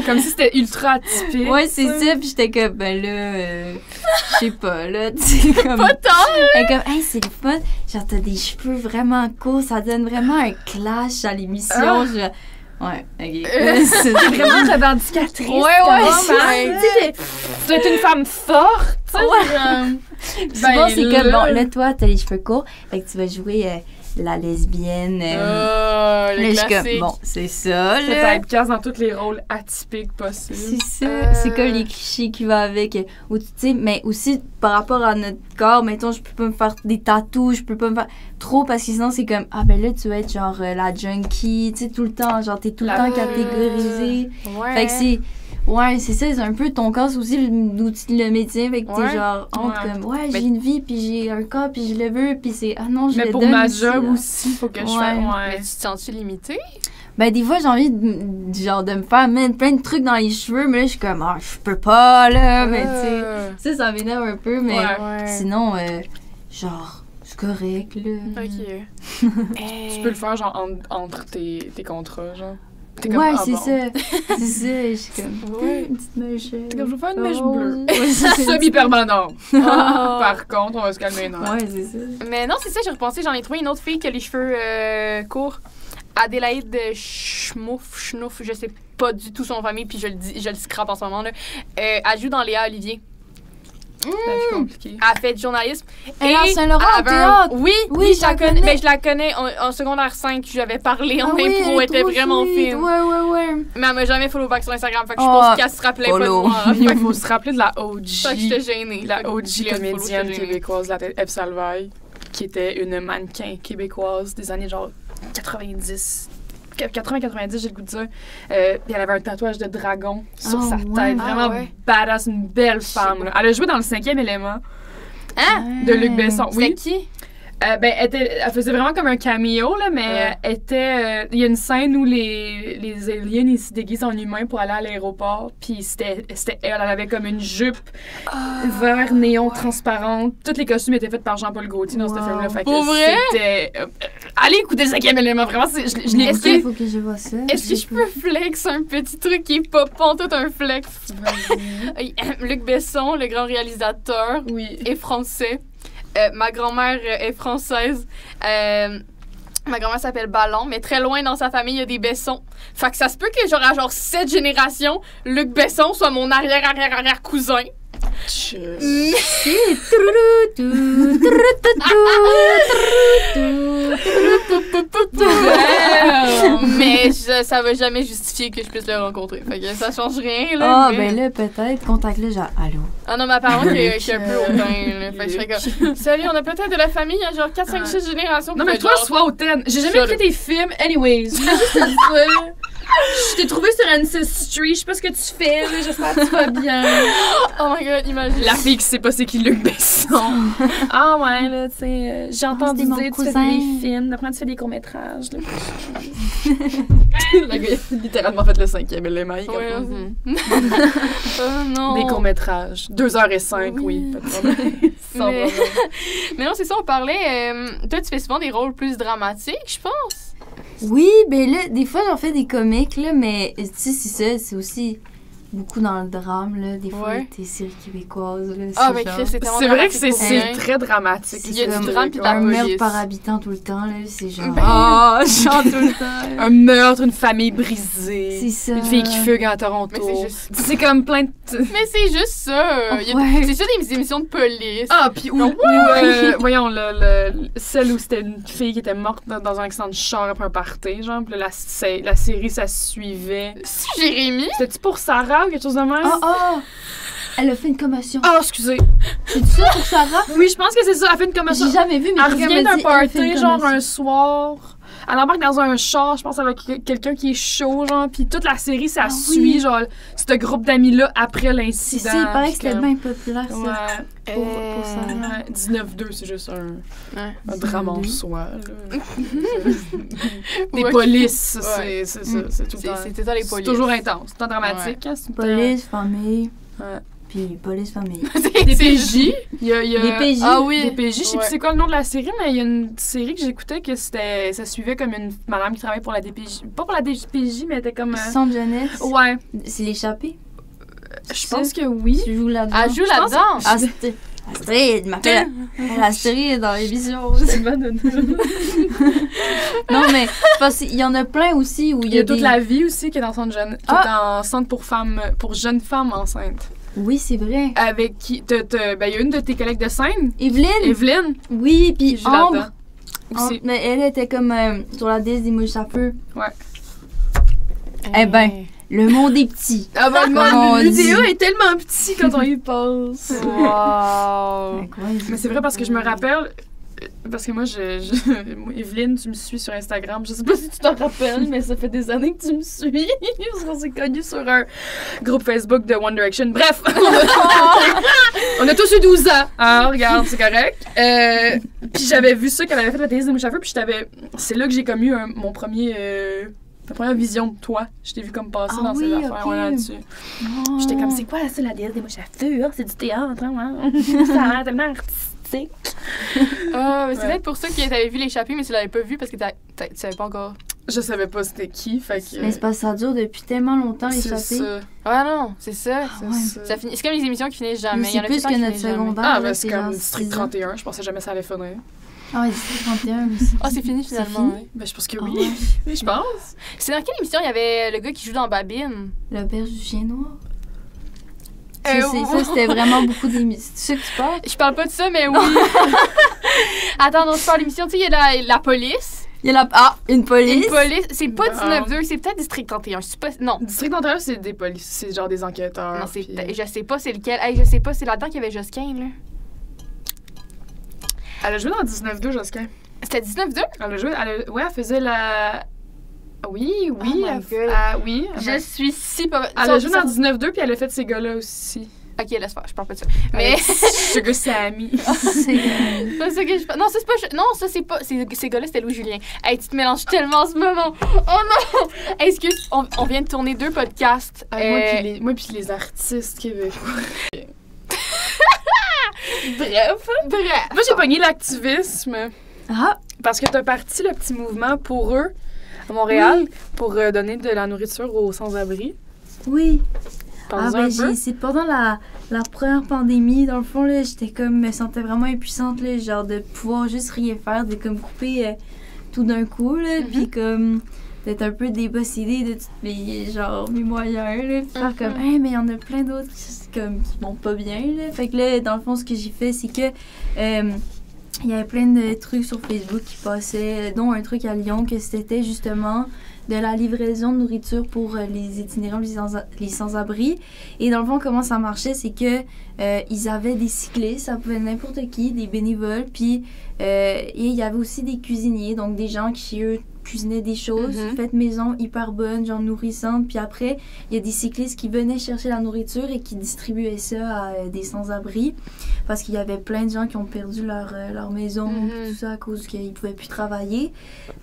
S3: Comme si c'était ultra atypique.
S4: Ouais, c'est ça. Puis j'étais comme, ben là, je sais pas, là, tu sais, comme.
S2: Pas tant!
S4: Elle comme, hey, c'est le fun. Genre, t'as des cheveux vraiment courts, ça donne vraiment un clash à l'émission.
S3: Ah.
S4: Ouais, ok.
S3: C'est vraiment revendicatrice.
S2: Ouais,
S3: Tu sais, tu dois être une femme forte. Tu sais,
S4: Souvent, c'est comme,
S3: là.
S4: bon, là, toi, t'as les cheveux courts, fait que tu vas jouer la lesbienne.
S2: Le
S4: Là, je suis
S2: classique.
S4: comme, bon, c'est ça,
S3: C'est
S4: là.
S3: être casse dans tous les rôles atypiques possibles.
S4: C'est ça. C'est comme les clichés qui vont avec. Ou, tu sais, mais aussi, par rapport à notre corps, mettons, je peux pas me faire des tatous, je peux pas me faire trop, parce que sinon, c'est comme, ah, ben là, tu vas être genre la junkie, tu sais, tout le temps, genre, t'es tout le temps catégorisé.
S2: Ouais.
S4: Fait que c'est. Ouais, c'est ça, c'est un peu ton corps, c'est aussi l'outil de le métier. Fait que
S2: Ouais.
S4: t'es genre, entre
S3: Ouais.
S4: comme, ouais,
S2: Mais-
S4: j'ai une vie, puis j'ai un corps, puis je le veux, puis c'est, ah non, je
S3: Mais
S4: le
S3: pour
S4: donne
S3: ma
S4: aussi,
S3: job
S4: là.
S3: aussi, faut que je
S4: Ouais.
S3: fasse.
S2: Mais tu te sens-tu limitée?
S4: Ben, des fois, j'ai envie genre, de me faire mettre plein de trucs dans les cheveux, mais là, je suis comme, je peux pas, là. Mais tu sais, ça m'énerve un peu, mais
S3: Ouais.
S4: sinon, genre, c'est correct, là.
S2: Ok.
S3: Tu peux le faire, genre, entre tes contrats, genre. T'es
S4: Ouais,
S3: ah
S4: c'est
S3: bon.
S4: ça. C'est ça, je suis comme,
S2: Ouais.
S4: une petite mèche.
S3: T'es comme, je veux faire une mèche
S4: rose.
S3: bleue.
S4: Ouais, c'est ça.
S3: Semi-permanent.
S2: Ah.
S3: Par contre, on va se calmer, non?
S4: Ouais, c'est ça.
S2: Mais non, c'est ça, j'ai repensé, j'en ai trouvé une autre fille qui a les cheveux courts. Adélaïde Schnouf, je sais pas du tout son famille, puis je le scrape en ce moment. Là. Elle joue dans Léa Olivier.
S3: La vie compliquée.
S2: Elle fait du journalisme.
S4: Elle est à Saint-Laurent,
S2: elle
S4: au
S2: avait
S4: théâtre.
S2: Oui,
S4: Oui,
S2: je la
S4: je la
S2: connais.
S4: connais.
S2: Mais je la connais en secondaire 5, je lui avais parlé en
S4: Ah oui,
S2: impro, elle était
S4: trop
S2: vraiment
S4: sweet.
S2: fine.
S4: Ouais.
S2: Mais elle m'a jamais follow back sur Instagram, fait que je
S4: Oh,
S2: pense qu'elle se rappelait pas de
S4: follow.
S2: moi.
S3: Il faut se rappeler de la OG.
S2: Fait que j'étais gênée. Fait
S3: La
S2: que
S3: OG
S2: je l'ai unfollow,
S3: comédienne
S2: j'étais gênée.
S3: québécoise, la Eve Salvaille, qui était une mannequin québécoise des années genre 90. 80-90, j'ai le goût de dire. Puis elle avait un tatouage de dragon sur
S4: Oh,
S3: sa
S4: ouais.
S3: tête.
S2: Ah,
S3: Vraiment
S2: ouais.
S3: badass, une belle femme. Là. Elle a joué dans le 5e élément de Luc Besson.
S2: C'était
S3: Oui.
S2: qui?
S3: Elle faisait vraiment comme un cameo, là, mais
S2: Ouais.
S3: il y a une scène où les aliens ils se déguisent en humains pour aller à l'aéroport, puis c'était elle. Elle avait comme une jupe vert néon transparente. Tous les costumes étaient faits par Jean-Paul Gaultier dans ce
S4: Wow.
S3: film-là. Fait que
S2: Pour vrai?
S3: c'était. Allez écouter le 5e élément, vraiment, je l'ai
S2: Est-ce
S3: écouté.
S4: Il faut que je vois ça.
S2: Est-ce que je peux flex un petit truc qui est pas pantoute un flex? Luc Besson, le grand réalisateur,
S3: Oui.
S2: est français. Ma grand-mère est française. Ma grand-mère s'appelle Ballon, mais très loin dans sa famille, il y a des Besson. Fait que ça se peut que genre à genre 7 générations, Luc Besson soit mon arrière-arrière-arrière-cousin. Mais ça va jamais justifier que je puisse le rencontrer. Fait que ça change rien, là.
S4: Ah, ben là, peut-être. Contacte-le, genre, allô.
S2: Ah non, mais apparemment qu'il est un peu hautain, là. Fait que je serais comme, salut, on a peut-être de la famille, il y a genre 4, 5, 6 générations.
S3: Non, mais toi, sois hautaine. J'ai jamais écouté tes films. Anyways, je voulais juste te dire. Je t'ai trouvé sur Ancestry. Je sais pas ce que tu fais, là. J'espère que tu vas bien.
S2: Oh my god, imagine.
S3: La fille qui sait pas c'est qui Luc Besson. Ah ouais, là, tu sais, j'ai entendu
S4: c'était mon
S3: dire que tu fais
S4: cousin.
S3: des films. D'après, tu fais des courts-métrages. Le gars, il a littéralement fait le 5e élément.
S2: Ouais, oh non.
S3: Des courts-métrages. 2h05, oui. Pas de problème. Sans
S2: Mais...
S3: problème.
S2: mais non, c'est ça, on parlait. Toi, tu fais souvent des rôles plus dramatiques, je pense.
S4: Oui, ben là, des fois, j'en fais des comiques, là, mais tu sais, c'est ça, c'est aussi beaucoup dans le drame, là. Des fois,
S2: Ouais.
S4: tes séries québécoises, là.
S2: Ah,
S4: c'est
S2: ben
S4: genre-
S2: Chris, c'est tellement
S3: C'est vrai que
S2: dramatique pour
S3: c'est
S2: rien.
S3: très dramatique.
S2: Il y a du
S4: comme
S2: drame pis de la
S4: un meurtre
S2: police.
S4: par habitant tout le temps, là. C'est genre.
S2: Ben-
S4: Ah, je chante tout le temps.
S3: Un meurtre, une famille brisée.
S4: C'est ça.
S3: Une fille qui fugue à Toronto.
S2: Mais c'est juste-
S3: C'est comme plein de...
S2: Mais c'est juste ça. Il y a
S4: Ouais.
S2: C'est ça des émissions de police.
S3: Ah, puis voyons, celle où c'était une fille qui était morte dans un accident de char après un party, genre, puis là, la série, ça se suivait.
S2: C'est Jérémy.
S3: C'était-tu pour Sarah ou quelque chose de même?
S4: Ah! Elle a fait une commotion.
S3: Ah, excusez.
S4: C'est ça pour Sarah?
S3: Oui, je pense que c'est ça. Elle fait une commotion.
S4: J'ai jamais vu, mais
S3: Elle
S4: quelqu'un
S3: revient
S4: m'a
S3: d'un
S4: dit, elle a fait
S3: party,
S4: une
S3: genre
S4: commotion.
S3: un soir. Elle embarque dans un char, je pense, avec quelqu'un qui est chaud, genre. Puis toute la série, ça
S4: Ah
S3: suit,
S4: oui.
S3: genre, ce groupe d'amis-là après
S4: C'est
S3: l'incident.
S4: ça, il paraît
S3: puis
S4: que c'était
S3: comme-
S4: bien populaire, ça.
S3: Ouais.
S4: Pour Sarah.
S3: Ouais, 19-2, c'est juste
S2: Ouais.
S3: un drame en
S4: 19-2.
S3: soi. Là. Des
S2: Ouais.
S3: polices,
S2: Ouais.
S3: c'est ça, c'est tout le temps.
S2: C'était ça les
S3: C'est
S2: polices.
S3: toujours intense, c'est tout le temps dramatique. Hein, c'est tout le temps-
S4: Police, famille.
S3: Ouais.
S4: Puis police, famille.
S3: Des PJ. Il y a,
S4: Des PJ.
S2: Ah oui.
S3: Des PJ, je sais
S2: Ouais.
S3: plus c'est quoi le nom de la série, mais il y a une série que j'écoutais que ça suivait comme une madame qui travaille pour la DPJ. Pas pour la DPJ, mais elle était comme...
S4: Centre jeunesse.
S3: Ouais,
S4: C'est l'échappée.
S3: je pense que oui.
S4: Tu joues là-dedans.
S2: Elle joue
S3: Je pense-
S2: là-dedans.
S4: Astrid, il m'appelle Astrid dans l'émission. Non, mais parce qu'il y en a plein aussi où
S3: Il y a toute
S4: des...
S3: la vie aussi qui est dans centre jeune, qui est en centre pour femmes, pour jeunes femmes enceintes.
S4: Oui, c'est vrai.
S3: Avec qui, ben, il y a une de tes collègues de scène,
S4: Evelyne.
S3: Evelyne,
S4: Oui,
S3: qui
S4: puis
S3: joue là-dedans.
S4: Ambre.
S3: Aussi.
S4: Mais elle était comme sur la disque des mouches à feu.
S3: Ouais.
S4: Eh ben, le monde est petit.
S3: Ah ben,
S4: Comme on
S3: l'UDA
S4: dit.
S3: est tellement petit quand on y pense.
S2: Wow.
S4: Incroyable.
S3: Mais c'est vrai parce que je me rappelle, parce que moi, moi, Evelyne, tu me suis sur Instagram. Je sais pas si tu t'en rappelles, mais ça fait des années que tu me suis. Parce qu'on s'est connus sur un groupe Facebook de One Direction. Bref, on a tous eu 12 ans. Ah, regarde, c'est correct. Puis j'avais vu ça qu'elle avait fait la thèse des mouches à feu. Puis c'est là que j'ai comme eu mon premier... ma première vision de toi. Je t'ai vu comme passer
S4: Ah
S3: dans ces
S4: oui,
S3: affaires
S4: ok.
S3: là-dessus.
S4: Oh.
S3: J'étais comme, c'est quoi ça, la déesse des mouches à feu? Ah, c'est du théâtre, hein? Ça a l'air tellement artistique.
S2: Ah, mais c'est
S3: Ouais.
S2: peut-être pour ça que t'avais vu l'échappée, mais tu l'avais pas vu parce que tu savais pas encore.
S3: Je savais pas c'était qui, fait que...
S4: Mais c'est parce que ça dure depuis tellement longtemps,
S3: c'est
S4: l'échappée.
S3: ça.
S2: Ah non, c'est ça.
S3: C'est
S4: ouais.
S3: ça.
S2: Ça finit, c'est comme les émissions qui finissent jamais.
S4: Mais
S2: Il y en
S4: c'est
S2: a
S4: plus
S2: tout le temps
S4: que
S2: qui
S4: notre
S2: finissent jamais.
S4: secondaire.
S3: Ah,
S4: là,
S3: ben c'est comme
S4: genre
S3: District
S4: 6 ans.
S3: 31, je pensais jamais ça allait finir.
S4: Ah ouais, District 31 aussi.
S2: Ah, c'est fini
S4: C'est
S2: finalement.
S4: fini?
S2: ouais.
S3: Ben je pense que
S4: Ah
S3: oui.
S4: ouais.
S3: Oui, je pense.
S2: C'est dans quelle émission il y avait le gars qui joue dans Babine?
S4: L'auberge du chien noir.
S2: Euh,
S4: Ça, c'était vraiment beaucoup d'émissions. C'est ça que tu parles?
S2: Je parle pas de ça, mais oui. Attends, non, je parle d'émission. Tu sais, il y a la police.
S4: Il y a une police.
S2: Une police. C'est pas
S3: Non.
S2: 19-2, c'est peut-être District 31. Je sais pas. Non.
S3: District 31, c'est des polices, c'est genre des enquêteurs.
S2: Non, c'est
S3: puis-
S2: je sais pas c'est lequel. Hey, je sais pas, c'est là-dedans qu'il y avait Josquin, là.
S3: Elle a joué dans 19-2, Josquin.
S2: C'était 19-2?
S3: Elle a joué, ouais, elle faisait la... Oui,
S2: Oh my God.
S3: oui.
S2: Je suis si pas.
S3: Elle a joué dans 19-2, puis elle a fait ces gars-là aussi.
S2: Ok, laisse faire, je parle pas de ça. Mais.
S3: Avec Sugar Sammy.
S4: C'est
S2: pas ça que je parle. Non, ça c'est pas. Non, ça c'est pas. Ces gars-là, c'était Louis Julien. Hey, tu te mélanges tellement en ce moment. Oh non! Excuse, on vient de tourner 2 podcasts.
S3: Moi, puis les artistes québécois.
S2: Bref.
S3: Moi, j'ai pogné l'activisme
S4: Ah,
S3: parce que t'as parti le petit mouvement pour eux à Montréal pour donner de la nourriture aux sans-abri.
S4: oui.
S3: Parle-en
S4: Ben,
S3: un peu.
S4: c'est pendant la première pandémie, dans le fond, là, j'étais comme, me sentais vraiment impuissante, là, genre de pouvoir juste rien faire, de comme couper tout d'un coup, là, puis comme d'être un peu dépossédée de tous mes moyens, là, puis faire comme, hey, mais il y en a plein d'autres qui vont pas bien, là. Fait que là, dans le fond, ce que j'ai fait, c'est que il y avait plein de trucs sur Facebook qui passaient, dont un truc à Lyon, que c'était justement de la livraison de nourriture pour les itinérants, les sans-abri. Et dans le fond, comment ça marchait, c'est que ils avaient des cyclistes, ça pouvait être n'importe qui, des bénévoles, puis et il y avait aussi des cuisiniers, donc des gens qui, eux, cuisinaient des choses faites maison, hyper bonnes, genre nourrissantes. Puis après, il y a des cyclistes qui venaient chercher la nourriture et qui distribuaient ça à des sans-abri, parce qu'il y avait plein de gens qui ont perdu leur maison, tout ça, à cause qu'ils pouvaient plus travailler.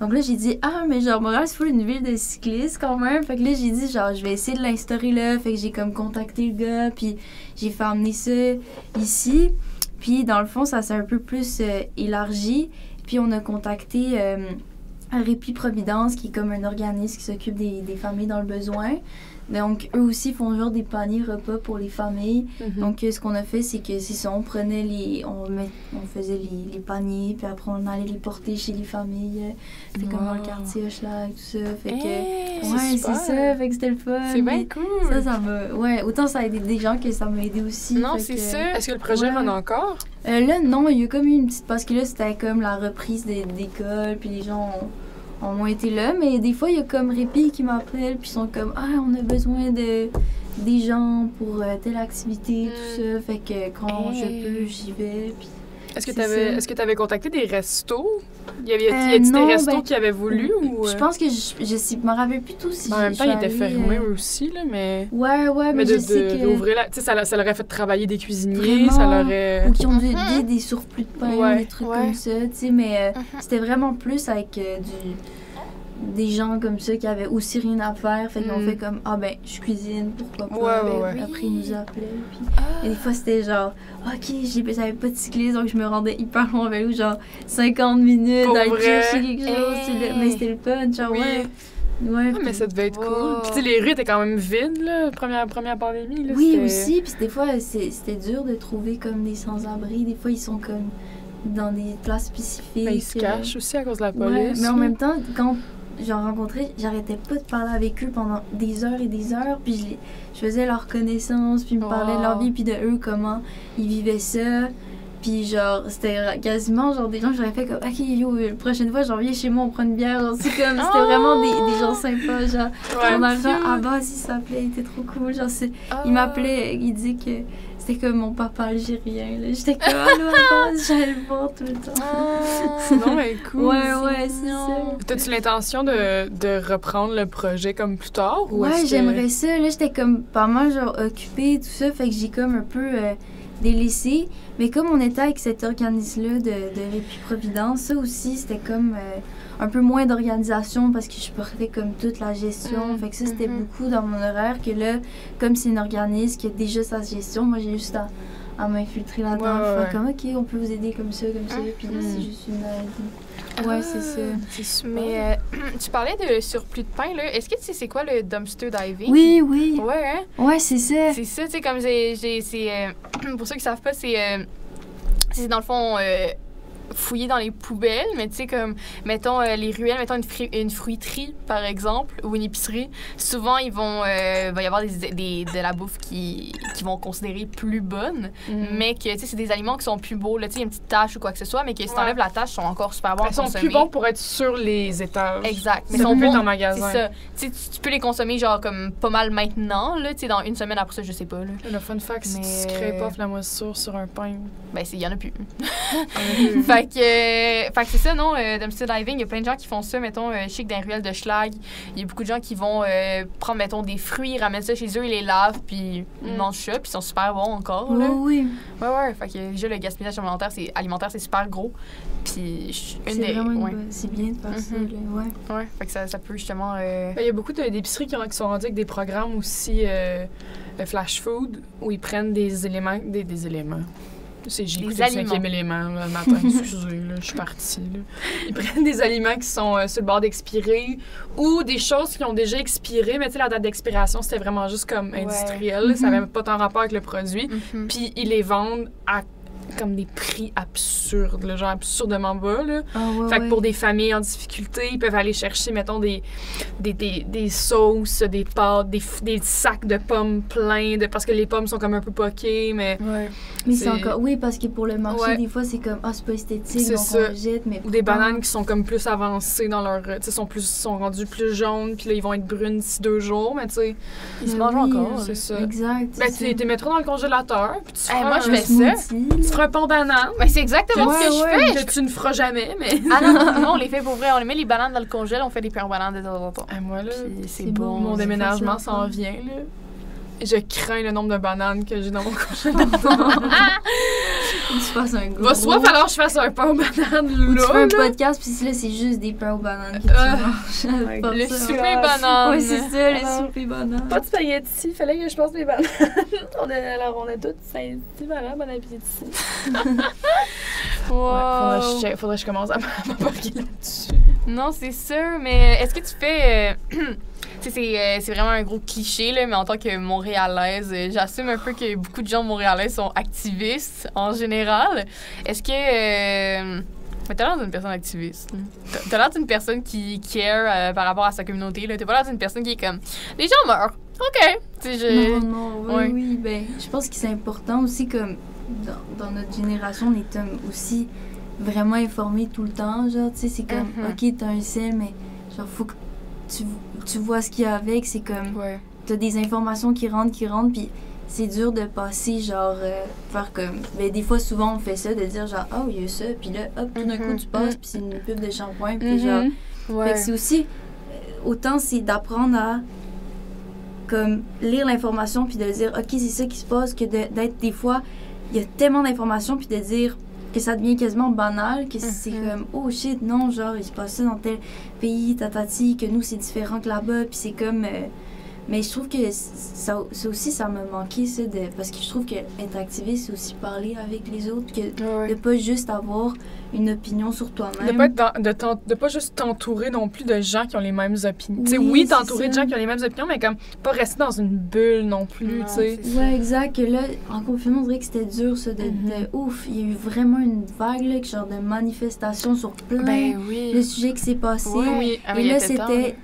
S4: Donc là, j'ai dit, mais genre, Montréal, c'est une ville de cyclistes quand même. Fait que là, j'ai dit, genre, je vais essayer de l'instaurer là. Fait que j'ai comme contacté le gars, puis j'ai fait amener ça ici. Puis dans le fond, ça s'est un peu plus élargi. Puis on a contacté Répit Providence, qui est comme un organisme qui s'occupe des familles dans le besoin. Donc, eux aussi font genre des paniers repas pour les familles. Donc, ce qu'on a fait, c'est que c'est ça, on faisait les paniers, puis après, on allait les porter chez les familles. C'était comme dans le quartier Hochelag, tout ça. Fait que, ouais, c'est ça, fait que c'était le fun.
S2: C'est bien cool.
S4: Ça m'a... Ouais, autant ça a aidé des gens que ça m'a aidé aussi.
S2: Non, c'est ça.
S3: Est-ce que le projet run encore?
S4: Là, non, il y a comme eu une petite... Parce que là, c'était comme la reprise d'école, puis les gens ont été là, mais des fois, il y a comme Répit qui m'appellent, puis ils sont comme « Ah, on a besoin des gens pour telle activité, tout ça. » Fait que quand je peux, j'y vais, puis...
S3: Est-ce que tu avais contacté des restos? Y a-t-il des restos qui avaient voulu? Ou...
S4: Je pense que je me rappelle plus tout si
S3: en même temps, ils étaient fermés aussi, là, mais...
S4: Ouais, mais je sais que...
S3: d'ouvrir tu sais, ça leur aurait fait travailler des cuisiniers, ça leur aurait...
S4: Ou qui ont des surplus de pain, des trucs comme ça, tu sais, mais c'était vraiment plus avec des gens comme ça qui avaient aussi rien à faire, fait qu'on fait comme je cuisine, pourquoi pas. Après ils nous appelaient, puis et des fois c'était genre j'avais pas de cycliste, donc je me rendais hyper loin en vélo, genre 50 minutes d'aller chercher quelque chose, mais c'était le fun, genre
S3: mais ça devait être cool. Puis tu sais, les rues étaient quand même vides, là, première pandémie, là.
S4: Oui, aussi, puis des fois c'était dur de trouver comme des sans-abri, des fois ils sont comme dans des places spécifiques.
S3: Mais ils se cachent aussi à cause de la police.
S4: Mais en même temps, quand j'en rencontrais, j'arrêtais pas de parler avec eux pendant des heures et des heures, puis je faisais leur connaissance, puis ils me parlaient de leur vie, puis de eux, comment ils vivaient ça. Puis genre, c'était quasiment genre des gens que j'aurais fait comme « Ok, la prochaine fois, j'en viens chez moi, on prend une bière. » Genre, c'est comme, c'était vraiment des gens sympas, genre. On a un Abbas, il s'appelait, il était trop cool. Genre, il m'appelait, il disait que c'était comme mon papa algérien, là. J'étais comme « Allô, Abbas », j'allais le voir tout le temps.
S3: Non, mais cool.
S4: Ouais, c'est ça.
S3: T'as-tu l'intention de reprendre le projet comme plus tard? Ou
S4: j'aimerais ça. Là, j'étais comme pas mal genre occupée, tout ça, fait que j'ai comme un peu... délaissé. Mais comme on était avec cet organisme-là de Répit Providence, ça aussi, c'était comme un peu moins d'organisation parce que je portais comme toute la gestion. Fait que ça, c'était beaucoup dans mon horaire que là, comme c'est un organisme qui a déjà sa gestion, moi, j'ai juste à m'infiltrer là-dedans. Comme, OK, on peut vous aider comme ça, puis là, c'est juste une aide. Ouais, c'est ça.
S3: C'est super.
S2: Mais tu parlais de surplus de pain, là. Est-ce que tu sais c'est quoi le dumpster diving?
S4: Oui.
S2: Ouais, hein?
S4: Ouais, c'est ça.
S2: C'est ça, tu sais, comme c'est... pour ceux qui savent pas, c'est dans le fond... fouiller dans les poubelles, mais tu sais, comme, mettons, les ruelles, mettons une fruiterie, par exemple, ou une épicerie, souvent, il va y avoir de la bouffe qui vont considérer plus bonne, mais que, tu sais, c'est des aliments qui sont plus beaux, là, tu sais, il y a une petite tache ou quoi que ce soit, mais que si t'enlèves la tache, ils sont encore super bons à consommer.
S3: Ils sont plus bons pour être sur les étages.
S2: Exact.
S3: Mais ils sont bons en magasin.
S2: C'est ça. Tu sais, tu peux les consommer, genre, comme, pas mal maintenant, là, tu sais, dans une semaine après ça, je sais pas, là.
S3: Le fun fact, si tu scrapes off la moisissure sur un pain...
S2: Ben, il y en a plus. Fait que c'est ça, non? Dumpster diving, il y a plein de gens qui font ça. Mettons, je sais que dans les ruelles de Schlag, il y a beaucoup de gens qui vont prendre, mettons, des fruits, ils ramènent ça chez eux, ils les lavent, puis ils mangent ça, puis ils sont super bons encore. Là.
S4: Oui.
S2: Ouais. Fait que déjà, le gaspillage alimentaire, c'est super gros. Puis
S4: c'est bien de faire ça, là.
S2: Ouais, fait que ça peut justement...
S3: Il y a beaucoup d'épiceries qui sont rendues avec des programmes aussi flash food, où ils prennent des éléments... Des éléments. J'ai écouté le 5e élément le matin, excusez, là, je suis partie. Là. Ils prennent des aliments qui sont sur le bord d'expirer ou des choses qui ont déjà expiré, mais tu sais, la date d'expiration, c'était vraiment juste comme industriel, ça n'avait pas tant rapport avec le produit. Puis ils les vendent à comme des prix absurdes, là, genre absurdement bas, là.
S4: Fait
S3: que pour des familles en difficulté, ils peuvent aller chercher, mettons, des sauces, des pâtes, des sacs de pommes pleins, parce que les pommes sont comme un peu poquées, mais...
S4: Mais c'est encore... Oui, parce que pour le marché, des fois, c'est comme, c'est pas esthétique, donc on le jette, mais...
S3: Ou des bananes qui sont comme plus avancées dans leur... Tu sais, sont rendues plus jaunes, puis là, ils vont être brunes d'ici 2 jours, mais tu sais...
S2: Ils se mangent encore.
S3: C'est ça.
S4: Exact.
S3: Ben, tu les mettras dans le congélateur, puis tu feras
S2: moi, je fais ça.
S3: Tu feras un pont banane.
S2: Mais c'est exactement ce que je fais.
S3: Que tu ne feras jamais, mais...
S2: Ah non, on les fait pour vrai. On les met les bananes dans le congèle, on fait des pains bananes de temps en temps.
S3: Moi, là,
S2: c'est bon.
S3: Mon déménagement s'en vient, là. Je crains le nombre de bananes que j'ai dans mon congélateur.
S4: Tu fasses un gros...
S3: Va soit falloir que je fasse un pain aux bananes, là.
S4: Tu fais un podcast, puis là, c'est juste des pains aux bananes que tu manges.
S2: Le souper banane.
S4: Oui, c'est ça, le souper banane.
S3: Pas de spaghetti, fallait que je passe des bananes. On a toutes faim. Voilà, bon appétit.
S2: Wow.
S3: Faudrait que je commence à m'embarquer là-dessus.
S2: Non, c'est sûr, mais est-ce que tu fais... Tu sais, c'est vraiment un gros cliché, là, mais en tant que Montréalaise, j'assume un peu que beaucoup de gens montréalais sont activistes en général. Est-ce que... mais t'as l'air d'une personne activiste. T'as l'air d'une personne qui care par rapport à sa communauté. Là. T'as pas l'air d'une personne qui est comme... Les gens meurent. OK.
S4: Non, oui, ben, je pense que c'est important aussi, comme dans notre génération, on est aussi vraiment informés tout le temps. Genre, tu sais, c'est comme, OK, t'as un sel, mais genre, faut que tu vois ce qu'il y a avec. C'est comme, t'as des informations qui rentrent, puis c'est dur de passer, genre, faire comme... Ben, des fois, souvent, on fait ça, de dire, genre, il y a ça, puis là, hop, tout d'un coup, tu passes, puis c'est une pub de shampoing, puis genre... Fait que c'est aussi... Autant, c'est d'apprendre à, comme, lire l'information, puis de dire, OK, c'est ça qui se passe, que d'être, des fois, il y a tellement d'informations, puis de dire que ça devient quasiment banal, que c'est comme, oh shit, non, genre, il se passe ça dans tel pays, tatati, que nous, c'est différent que là-bas, puis c'est comme... mais je trouve que ça aussi, ça m'a manqué, ça, parce que je trouve qu'être activiste, c'est aussi parler avec les autres, que de pas juste avoir une opinion sur toi-même.
S3: De pas juste t'entourer non plus de gens qui ont les mêmes opinions. Oui, t'entourer de gens qui ont les mêmes opinions, mais comme pas rester dans une bulle non plus, tu sais.
S4: Ouais, exact. Que là, en confinement, on dirait que c'était dur, ça, de ouf. Il y a eu vraiment une vague, là, genre de manifestations sur plein de sujets qui s'est passé. Et là, c'était...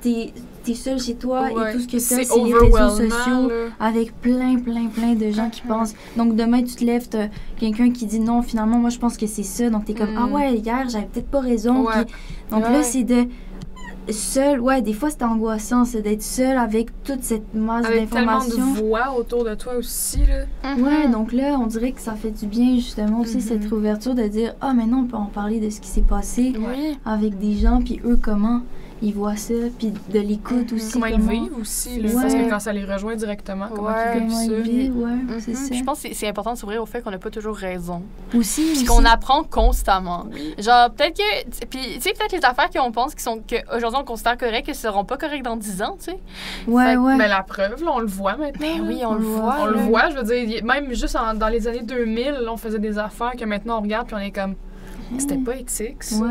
S4: T'es seul chez toi et tout ce que t'as, c'est les réseaux sociaux là. Avec plein de gens qui pensent. Donc, demain, tu te lèves, t'as quelqu'un qui dit non, finalement, moi, je pense que c'est ça. Donc, t'es comme, hier, j'avais peut-être pas raison. Puis, donc là, c'est de... Seul, des fois, c'est angoissant, c'est d'être seul avec toute cette masse d'informations.
S3: Tellement de voix autour de toi aussi, là.
S4: Ouais, donc là, on dirait que ça fait du bien, justement, aussi, cette ouverture de dire, maintenant, on peut en parler de ce qui s'est passé avec des gens, puis eux, comment ils voient ça, puis de l'écoute aussi.
S3: Comment ils vivent aussi, là, parce que quand ça les rejoint directement, comment ils vivent ça.
S4: C'est ça.
S2: Je pense que c'est important de s'ouvrir au fait qu'on n'a pas toujours raison.
S4: Aussi.
S2: Puis qu'on apprend constamment. Genre, peut-être que... Puis, tu sais, peut-être les affaires qu'on pense qu'aujourd'hui, on considère correctes, qu'elles seront pas correctes dans 10 ans, tu sais.
S3: Mais la preuve, là, on le voit maintenant.
S2: Mais oui, on le voit.
S3: On le voit, je veux dire, même juste dans les années 2000, là, on faisait des affaires que maintenant, on regarde, puis on est comme... C'était pas éthique, ça.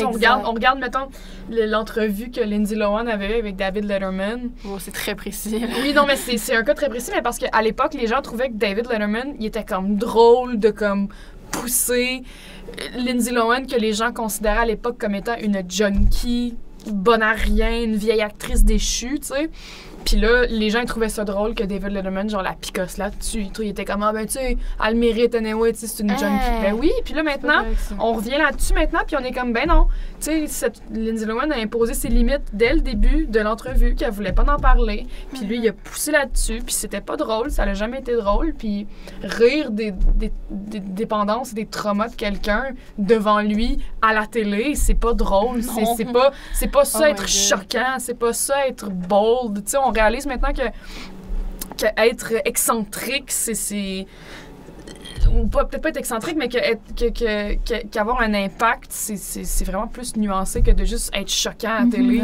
S3: On regarde, mettons, l'entrevue que Lindsay Lohan avait eue avec David Letterman.
S2: C'est très précis.
S3: Oui, non, mais c'est un cas très précis, mais parce qu'à l'époque, les gens trouvaient que David Letterman, il était comme drôle de comme pousser Lindsay Lohan, que les gens considéraient à l'époque comme étant une junkie, bonne à rien, une vieille actrice déchue, tu sais. Puis là, les gens ils trouvaient ça drôle que David Letterman, genre la picosse là-dessus. Il était comme, tu sais, elle le mérite, anyway, tu sais, c'est une junkie. Ben oui, puis là maintenant, on revient là-dessus maintenant, puis on est comme, ben non. Tu sais, Lindsay Lohan a imposé ses limites dès le début de l'entrevue, qu'elle voulait pas en parler. Puis lui, il a poussé là-dessus, puis c'était pas drôle, ça n'a jamais été drôle. Puis rire des dépendances et des traumas de quelqu'un devant lui à la télé, c'est pas drôle. C'est pas ça être choquant, c'est pas ça être bold. Tu sais, on réalise maintenant que être excentrique, c'est ou peut-être pas être excentrique, mais qu'avoir un impact, c'est vraiment plus nuancé que de juste être choquant à la télé.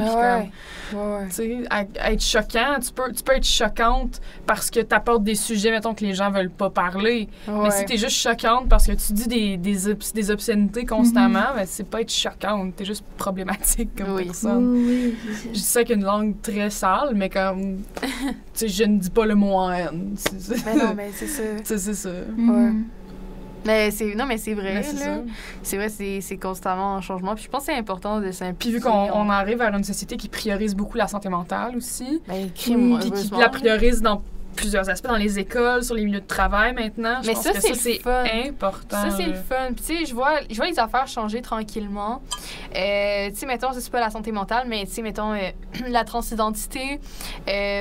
S3: Tu sais, être choquant, tu peux être choquante parce que tu apportes des sujets, mettons, que les gens veulent pas parler. Mais si t'es juste choquante parce que tu dis des obscénités constamment, ben, c'est pas être choquante, t'es juste problématique comme personne. Je dis ça avec une langue très sale, mais comme, tu sais, je ne dis pas le mot en haine.
S2: Mais non, mais c'est ça.
S3: C'est ça.
S2: Mais c'est vrai,
S3: Mais c'est
S2: là.
S3: ça.
S2: C'est vrai, c'est constamment en changement. Puis je pense que c'est important de simplifier.
S3: Puis vu qu'on arrive vers une société qui priorise beaucoup la santé mentale aussi,
S2: Ben,
S3: puis qui la
S2: la
S3: priorise dans plusieurs aspects, dans les écoles, sur les milieux de travail maintenant, je
S2: Mais
S3: pense
S2: ça,
S3: que
S2: c'est
S3: ça,
S2: le fun.
S3: c'est important.
S2: Ça, c'est le
S3: là.
S2: fun. Puis, tu sais, je vois les affaires changer tranquillement. Tu sais, mettons, je sais pas la santé mentale, mais tu sais, mettons, la transidentité.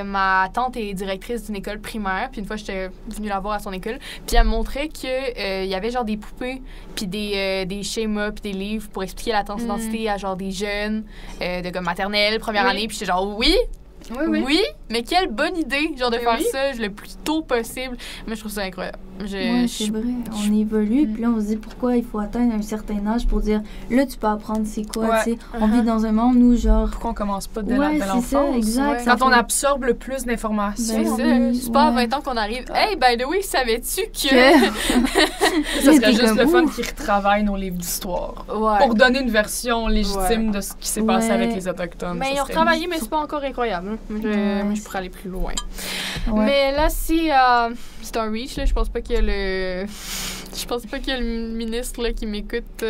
S2: Ma tante est directrice d'une école primaire. Puis, une fois, j'étais venue la voir à son école. Puis, elle me montrait qu'il y avait genre des poupées, puis des schémas, puis des livres pour expliquer la transidentité à genre des jeunes de comme maternelle, première
S3: Oui.
S2: année. Puis, j'étais genre, oui, mais quelle bonne idée, genre, de
S3: Mais
S2: faire
S3: oui.
S2: ça le plus tôt possible. Moi, je trouve ça incroyable.
S4: Ouais, c'est vrai. On évolue, puis là, on se dit pourquoi il faut atteindre un certain âge pour dire là, tu peux apprendre c'est quoi,
S3: Ouais.
S4: tu sais. On vit dans un monde où, genre.
S3: Pourquoi on commence pas dès
S4: Ouais,
S3: dès
S4: c'est
S3: l'enfance?
S4: ça, exact.
S2: ouais.
S4: ça
S3: Quand on
S4: fait-
S3: absorbe le plus d'informations.
S2: C'est
S4: Ben
S2: ça.
S4: oui,
S2: C'est pas à
S4: ouais.
S2: 20 ans qu'on arrive. Hey, by the way, savais-tu que.
S3: Ça serait
S4: T'es
S3: juste
S4: comme,
S3: le fun
S4: ouf.
S3: qu'ils retravaillent nos livres d'histoire.
S2: Ouais.
S3: Pour donner une version légitime de ce qui s'est passé
S4: Ouais.
S3: avec les Autochtones.
S2: Mais
S3: Ça
S2: ils ont
S3: serait-
S2: travaillé, mais c'est pas encore incroyable. Hein. Moi, je pourrais aller plus loin.
S4: Ouais.
S2: Mais là, si c'est un reach, là, je pense pas qu'il y a le. Je pense pas qu'il y a le ministre là, qui m'écoute.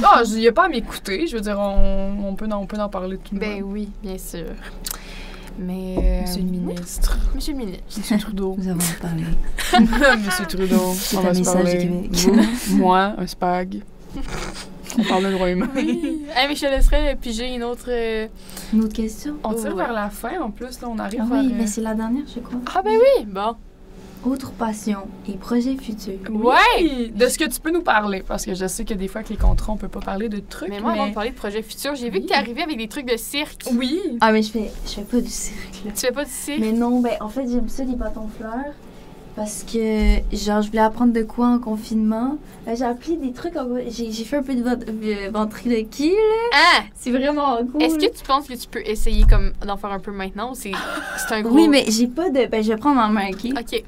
S3: Ah, il n'y a pas à m'écouter. Je veux dire, on peut en parler tout de
S2: Ben
S3: même.
S2: oui, bien sûr. Mais.
S3: Monsieur le ministre.
S2: Monsieur le ministre.
S3: Monsieur Trudeau.
S4: Nous avons parlé.
S3: Monsieur Trudeau.
S4: C'est
S3: on
S4: un
S3: va se
S4: message
S3: parler.
S4: du Québec.
S3: Vous, moi, un spag. On parle de droit humain.
S2: Oui. Hey, mais je te laisserai piger une autre.
S4: Une autre question?
S3: On tire
S2: Ouais.
S3: vers la fin, en plus. Là, on arrive
S4: Ah
S3: vers...
S4: oui, mais c'est la dernière, je crois.
S2: Ah, ben oui! Bon.
S4: Autre passion et projet futur.
S3: Oui! De ce que tu peux nous parler. Parce que je sais que des fois, avec les contrats, on peut pas parler de trucs.
S2: Mais moi, avant de parler de projet futur, j'ai vu
S3: Oui.
S2: que t'es arrivé avec des trucs de cirque.
S3: Oui!
S4: Ah, mais je fais pas du cirque, là.
S2: Tu fais pas du cirque?
S4: Mais non, ben, en fait, j'aime ça, les bâtons fleurs. Parce que, genre, je voulais apprendre de quoi en confinement. J'ai appris des trucs j'ai fait un peu de ventriloquie, là.
S2: Ah!
S4: C'est vraiment cool.
S2: Est-ce que tu penses que tu peux essayer comme d'en faire un peu maintenant ou c'est un gros...
S4: Oui, mais j'ai pas de... Ben, je vais prendre ma main, OK?
S2: OK.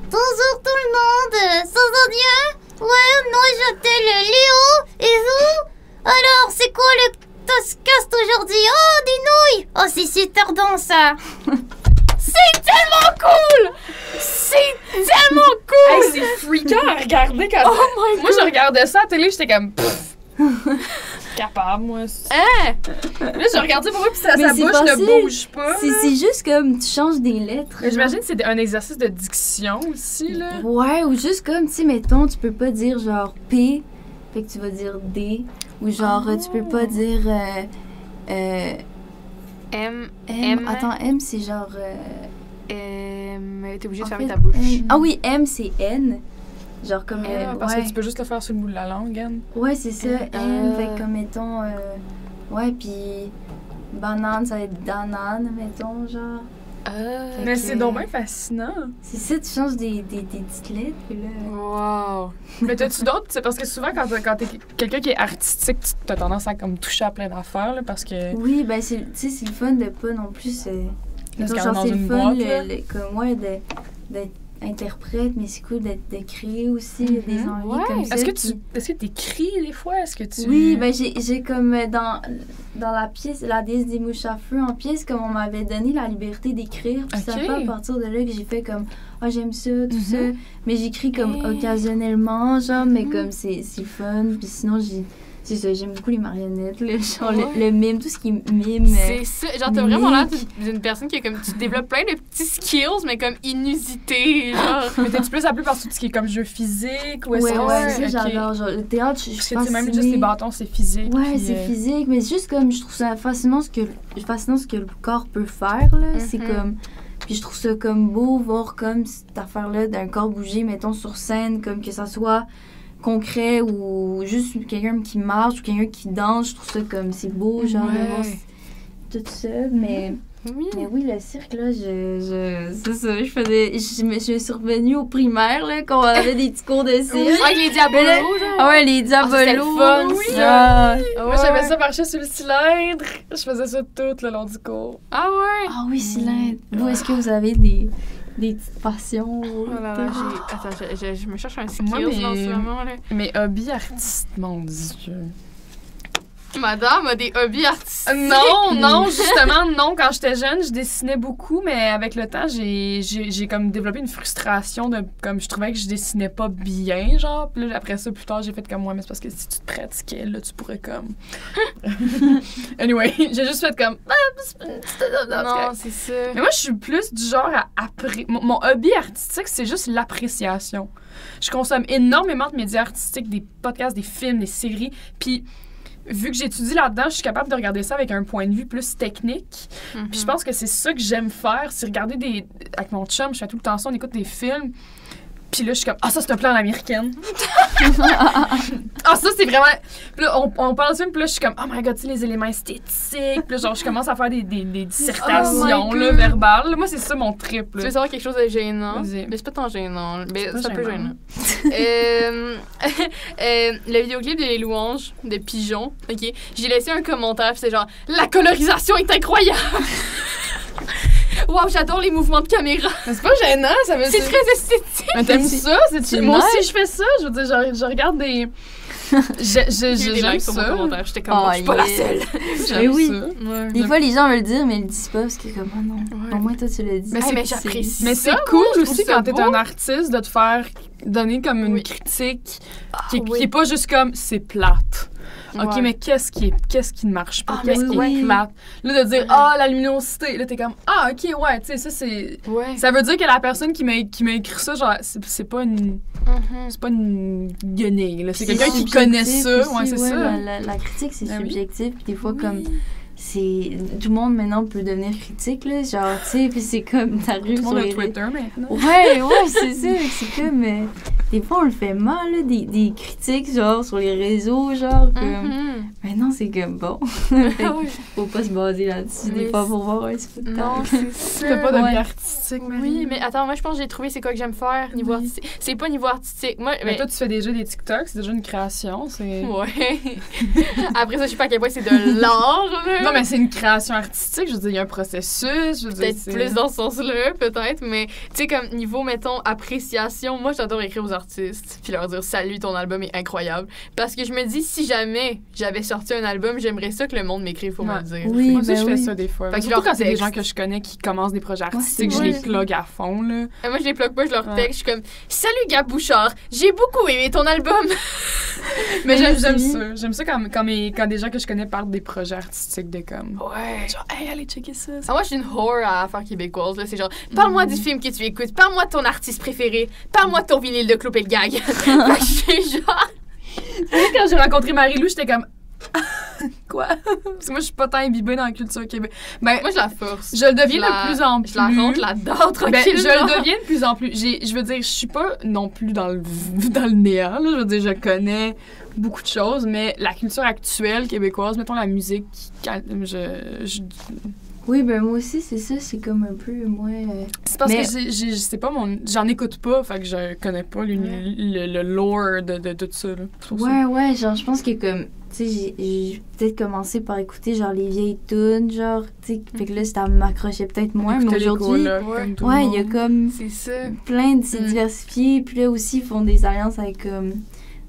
S5: Bonjour tout le monde, ça va bien? Ouais, moi j'appelle Léo, et vous? Alors, c'est quoi le podcast aujourd'hui? Oh, des nouilles! Oh, c'est super bon ça!
S2: C'est tellement cool! C'est tellement cool!
S3: Hey, c'est freakant à regarder quand...
S2: Oh my
S3: Moi, je regardais ça à la télé, j'étais comme... pff. Capable, moi.
S2: Hein?
S3: Là, je regardais pour moi, puis sa
S4: Mais c'est
S3: bouche ne
S4: facile.
S3: bouge pas.
S4: C'est juste comme tu changes des lettres.
S3: Mais j'imagine que c'est un exercice de diction aussi, là.
S4: Ouais, ou juste comme, tu sais, mettons, tu peux pas dire genre P, fait que tu vas dire D. Ou genre, tu peux pas dire
S2: M.
S4: M. Attends, M, c'est genre.
S2: T'es obligé de
S4: en
S2: fermer
S4: fait,
S2: ta bouche.
S4: M. Ah oui, M, c'est N. Genre comme.
S3: Parce
S4: ouais.
S3: que tu peux juste le faire sur le bout de la langue, Anne.
S4: Ouais, c'est ça, N. Fait que comme, mettons. Ouais, puis. Banane, ça va être danane, mettons, genre. Fait
S3: Mais
S4: que-
S3: c'est donc bien fascinant.
S4: C'est ça, tu changes des petites lettres, puis là.
S2: Wow.
S3: Mais t'as-tu d'autres? C'est parce que souvent, quand t'es quelqu'un qui est artistique, tu as tendance à comme toucher à plein d'affaires, là, parce que...
S4: Oui, ben, tu sais, c'est le fun de pas non plus.
S3: De se
S4: mettons,
S3: garder
S4: genre,
S3: dans
S4: c'est
S3: une
S4: le fun,
S3: boîte, là.
S4: comme, ouais, d'être interprète, mais c'est cool de créer aussi des envies
S2: Ouais.
S4: comme ça.
S3: Est-ce que
S4: puis-
S3: tu t'écris des fois? Est-ce que tu...
S4: Oui, ben j'ai comme dans la pièce, la déesse des mouches à feu en pièce, comme on m'avait donné la liberté d'écrire, puis ça
S3: Ok.
S4: fait à partir de là que j'ai fait comme ah j'aime ça, tout ça,
S3: Mhm.
S4: mais j'écris comme occasionnellement, genre, mais comme c'est fun, puis sinon c'est ça, j'aime beaucoup les marionnettes, là, genre le mime, tout ce qui mime.
S2: C'est ça. Genre, t'as vraiment l'air
S4: mimique.
S2: d'une personne qui est comme... Tu développes plein de petits skills, mais comme inusités, genre...
S3: Mais t'es-tu plus appelé par tout ce qui est comme jeu physique? Ou est-ce
S4: Ouais,
S3: que...
S4: ouais, ça,
S3: ok.
S4: j'adore. Genre, le théâtre, je
S3: Parce
S4: suis
S3: que tu sais, même juste
S4: fascinée.
S3: les bâtons, c'est physique.
S4: Ouais,
S3: puis,
S4: c'est physique, mais c'est juste comme je trouve ça fascinant ce que le corps peut faire, là. C'est comme. Puis je trouve ça comme beau voir comme cette affaire-là d'un corps bouger, mettons, sur scène, comme que ça soit concret ou juste quelqu'un qui marche ou quelqu'un qui danse. Je trouve ça comme c'est beau, genre, de voir tout ça, mais.
S2: Oui.
S4: Mais oui, le cirque, là, c'est ça, je me suis revenue au primaire, là, quand on avait des petits cours de cirque.
S2: Avec les diabolos, genre.
S4: Ah ouais, les
S2: Ah, c'était le
S4: diabolos.
S2: fun,
S4: oui.
S2: ça.
S3: Moi, j'aimais ça marcher sur le cylindre. Je faisais ça tout le long du cours.
S2: Ah ouais?
S4: Ah oui, cylindre. Vous, est-ce que vous avez des petites passions?
S2: Oh là là, Attends, je me cherche un skill
S3: Moi, mais-
S2: en ce moment, là.
S3: Mes hobbies artistes, mon Dieu.
S2: Madame a des hobbies artistiques.
S3: Non, justement, non. Quand j'étais jeune, je dessinais beaucoup, mais avec le temps, j'ai comme développé une frustration de comme je trouvais que je dessinais pas bien, genre. Puis là, après ça, plus tard, j'ai fait comme moi, mais c'est parce que si tu te pratiquais, là, tu pourrais comme. Anyway, j'ai juste fait comme.
S2: Non, c'est ça.
S3: Mais moi, je suis plus du genre à mon hobby artistique, c'est juste l'appréciation. Je consomme énormément de médias artistiques, des podcasts, des films, des séries, puis vu que j'étudie là-dedans, je suis capable de regarder ça avec un point de vue plus technique. Puis je pense que c'est ça que j'aime faire, c'est regarder avec mon chum, je fais tout le temps ça, on écoute des films. Puis là, je suis comme, ça, c'est un plan à l'américaine. Ça, c'est vraiment... Puis là, on parle de film, puis là, je suis comme, oh my God, tu sais, les éléments esthétiques. Puis là, genre, je commence à faire des dissertations, là, verbales. Moi, c'est ça, mon trip, là.
S2: Tu veux savoir quelque chose de gênant?
S3: Vas-y.
S2: Mais c'est pas tant gênant. Mais
S3: C'est
S2: c'est un peu
S3: gênant.
S2: gênant. Le vidéoclip des louanges de Pigeon, OK? J'ai laissé un commentaire, puis c'est genre, la colorisation est incroyable! Wow, j'adore les mouvements de caméra.
S3: Mais c'est pas gênant, ça veut dire...
S2: C'est très esthétique.
S3: Mais t'aimes ça?
S4: C'est
S3: Moi
S4: nice.
S3: aussi, je fais ça. Je veux dire, je regarde des...
S2: J'ai eu des
S3: J'aime
S2: likes sur mon
S3: ça.
S2: commentaire. J'étais comme,
S4: Oh,
S2: je suis pas la
S4: yeah.
S2: seule.
S3: J'aime
S4: oui.
S3: ça.
S2: Ouais.
S4: Des fois, les gens veulent le dire, mais ils le disent pas parce que comme, oh non,
S2: Ouais.
S4: au moins toi, tu le dis.
S3: Mais
S2: Mais j'apprécie.
S3: Mais
S2: ça,
S3: c'est cool
S2: moi, je
S3: aussi
S2: trouve ça
S3: quand t'es
S2: beau.
S3: un artiste de te faire donner comme une
S2: Oui.
S3: critique
S2: oui.
S3: qui est pas juste comme c'est plate. OK,
S2: Ouais.
S3: mais qu'est-ce qui ne marche pas?
S2: Ah,
S3: Qu'est-ce
S2: mais
S3: qui
S4: oui.
S3: est plate? Là, de dire la luminosité. Là, t'es comme OK, ouais, tu sais, ça c'est.
S2: Ouais.
S3: Ça veut dire que la personne qui m'a écrit ça, genre, c'est pas une. C'est pas une guenille, là. C'est
S4: Puis
S3: quelqu'un qui
S4: subjectif
S3: connaît ça.
S4: aussi,
S3: Ouais, c'est ça.
S4: La critique, c'est
S3: Ben oui.
S4: subjectif. Puis des fois, comme, c'est... Tout le monde, maintenant, peut devenir critique, là. Genre, tu sais, puis c'est comme,
S3: Tout
S4: t'arrives
S3: le
S4: sur
S3: monde a
S4: les...
S3: Twitter maintenant.
S4: Ouais, c'est ça. C'est comme... des fois, on le fait mal, là, des critiques, genre, sur les réseaux, genre, comme... Maintenant, c'est comme, bon. Fait que faut pas se baser là-dessus, des
S2: Mais
S4: fois, pour voir un spectacle.
S2: Non, c'est ça.
S3: T'as pas de
S4: Ouais.
S3: vie artistique,
S2: Oui, mais attends, moi je pense que j'ai trouvé c'est quoi que j'aime faire niveau
S4: Oui.
S2: artistique. C'est pas niveau artistique. Moi,
S3: Mais toi, tu fais déjà des TikToks, c'est déjà une création. C'est...
S2: ouais. Après ça, je sais pas à quel point c'est de l'art. là.
S3: Non, mais c'est une création artistique. Je veux dire, il y a un processus. Je veux dire,
S2: Peut-être
S3: c'est...
S2: plus dans ce sens-là, peut-être, mais tu sais, comme niveau, mettons, appréciation, moi j'adore écrire aux artistes, puis leur dire salut, ton album est incroyable. Parce que je me dis, si jamais j'avais sorti un album, j'aimerais ça que le monde m'écrive pour me
S3: Ouais.
S2: le dire.
S4: Oui,
S3: Moi aussi,
S4: ben
S3: je fais
S4: oui.
S3: ça des fois.
S2: Fait que
S3: Surtout
S2: leur
S3: quand c'est des
S2: texte.
S3: gens que je connais qui commencent des projets artistiques,
S4: c'est
S3: je les
S4: vrai.
S3: plug à fond, là.
S2: Et moi, je les plug pas, je leur
S3: Ouais.
S2: texte, je suis comme salut Gab Bouchard, j'ai beaucoup aimé ton album.
S3: Mais
S4: Mais
S3: j'aime
S4: oui.
S3: ça. J'aime ça quand des gens que je connais parlent des projets artistiques de comme...
S2: Ouais.
S3: Genre, hey, allez checker ça.
S2: Ah, moi, je suis une whore à affaires québécoises. Là. C'est genre, parle-moi du film que tu écoutes, parle-moi de ton artiste préféré, parle-moi de ton vinyle de Clop et le Gag. Fait que je suis genre.
S3: Quand j'ai rencontré Marie-Lou, j'étais comme... Quoi? Parce que moi, je suis pas tant imbibée dans la culture québécoise. Ben,
S2: Moi, je la force.
S3: je le deviens
S2: Je la-
S3: de plus en plus.
S2: Je la rentre là-dedans,
S3: Ben,
S2: tranquille.
S3: je le deviens de plus en plus. Je veux dire, je suis pas non plus dans le néant. Là. Je veux dire, je connais beaucoup de choses, mais la culture actuelle québécoise, mettons la musique,
S4: Oui, ben moi aussi, c'est ça. C'est comme un peu, moi...
S3: c'est parce
S4: Mais-
S3: que c'est pas j'en écoute pas, fait que je connais pas le lore de tout ça. Là. C'est pour ça.
S4: Ouais, genre, je pense que comme, tu sais, j'ai peut-être commencé par écouter, genre, les vieilles tunes, genre, tu sais, fait que là, ça m'accrochait peut-être moins, mais
S3: Écouter les
S4: aujourd'hui,
S3: colocs,
S2: ouais.
S3: comme tout le
S4: ouais, il y a
S3: monde.
S4: comme
S2: C'est ça.
S4: plein de... C'est
S2: Mm.
S4: diversifié, puis là aussi, ils font des alliances avec, comme,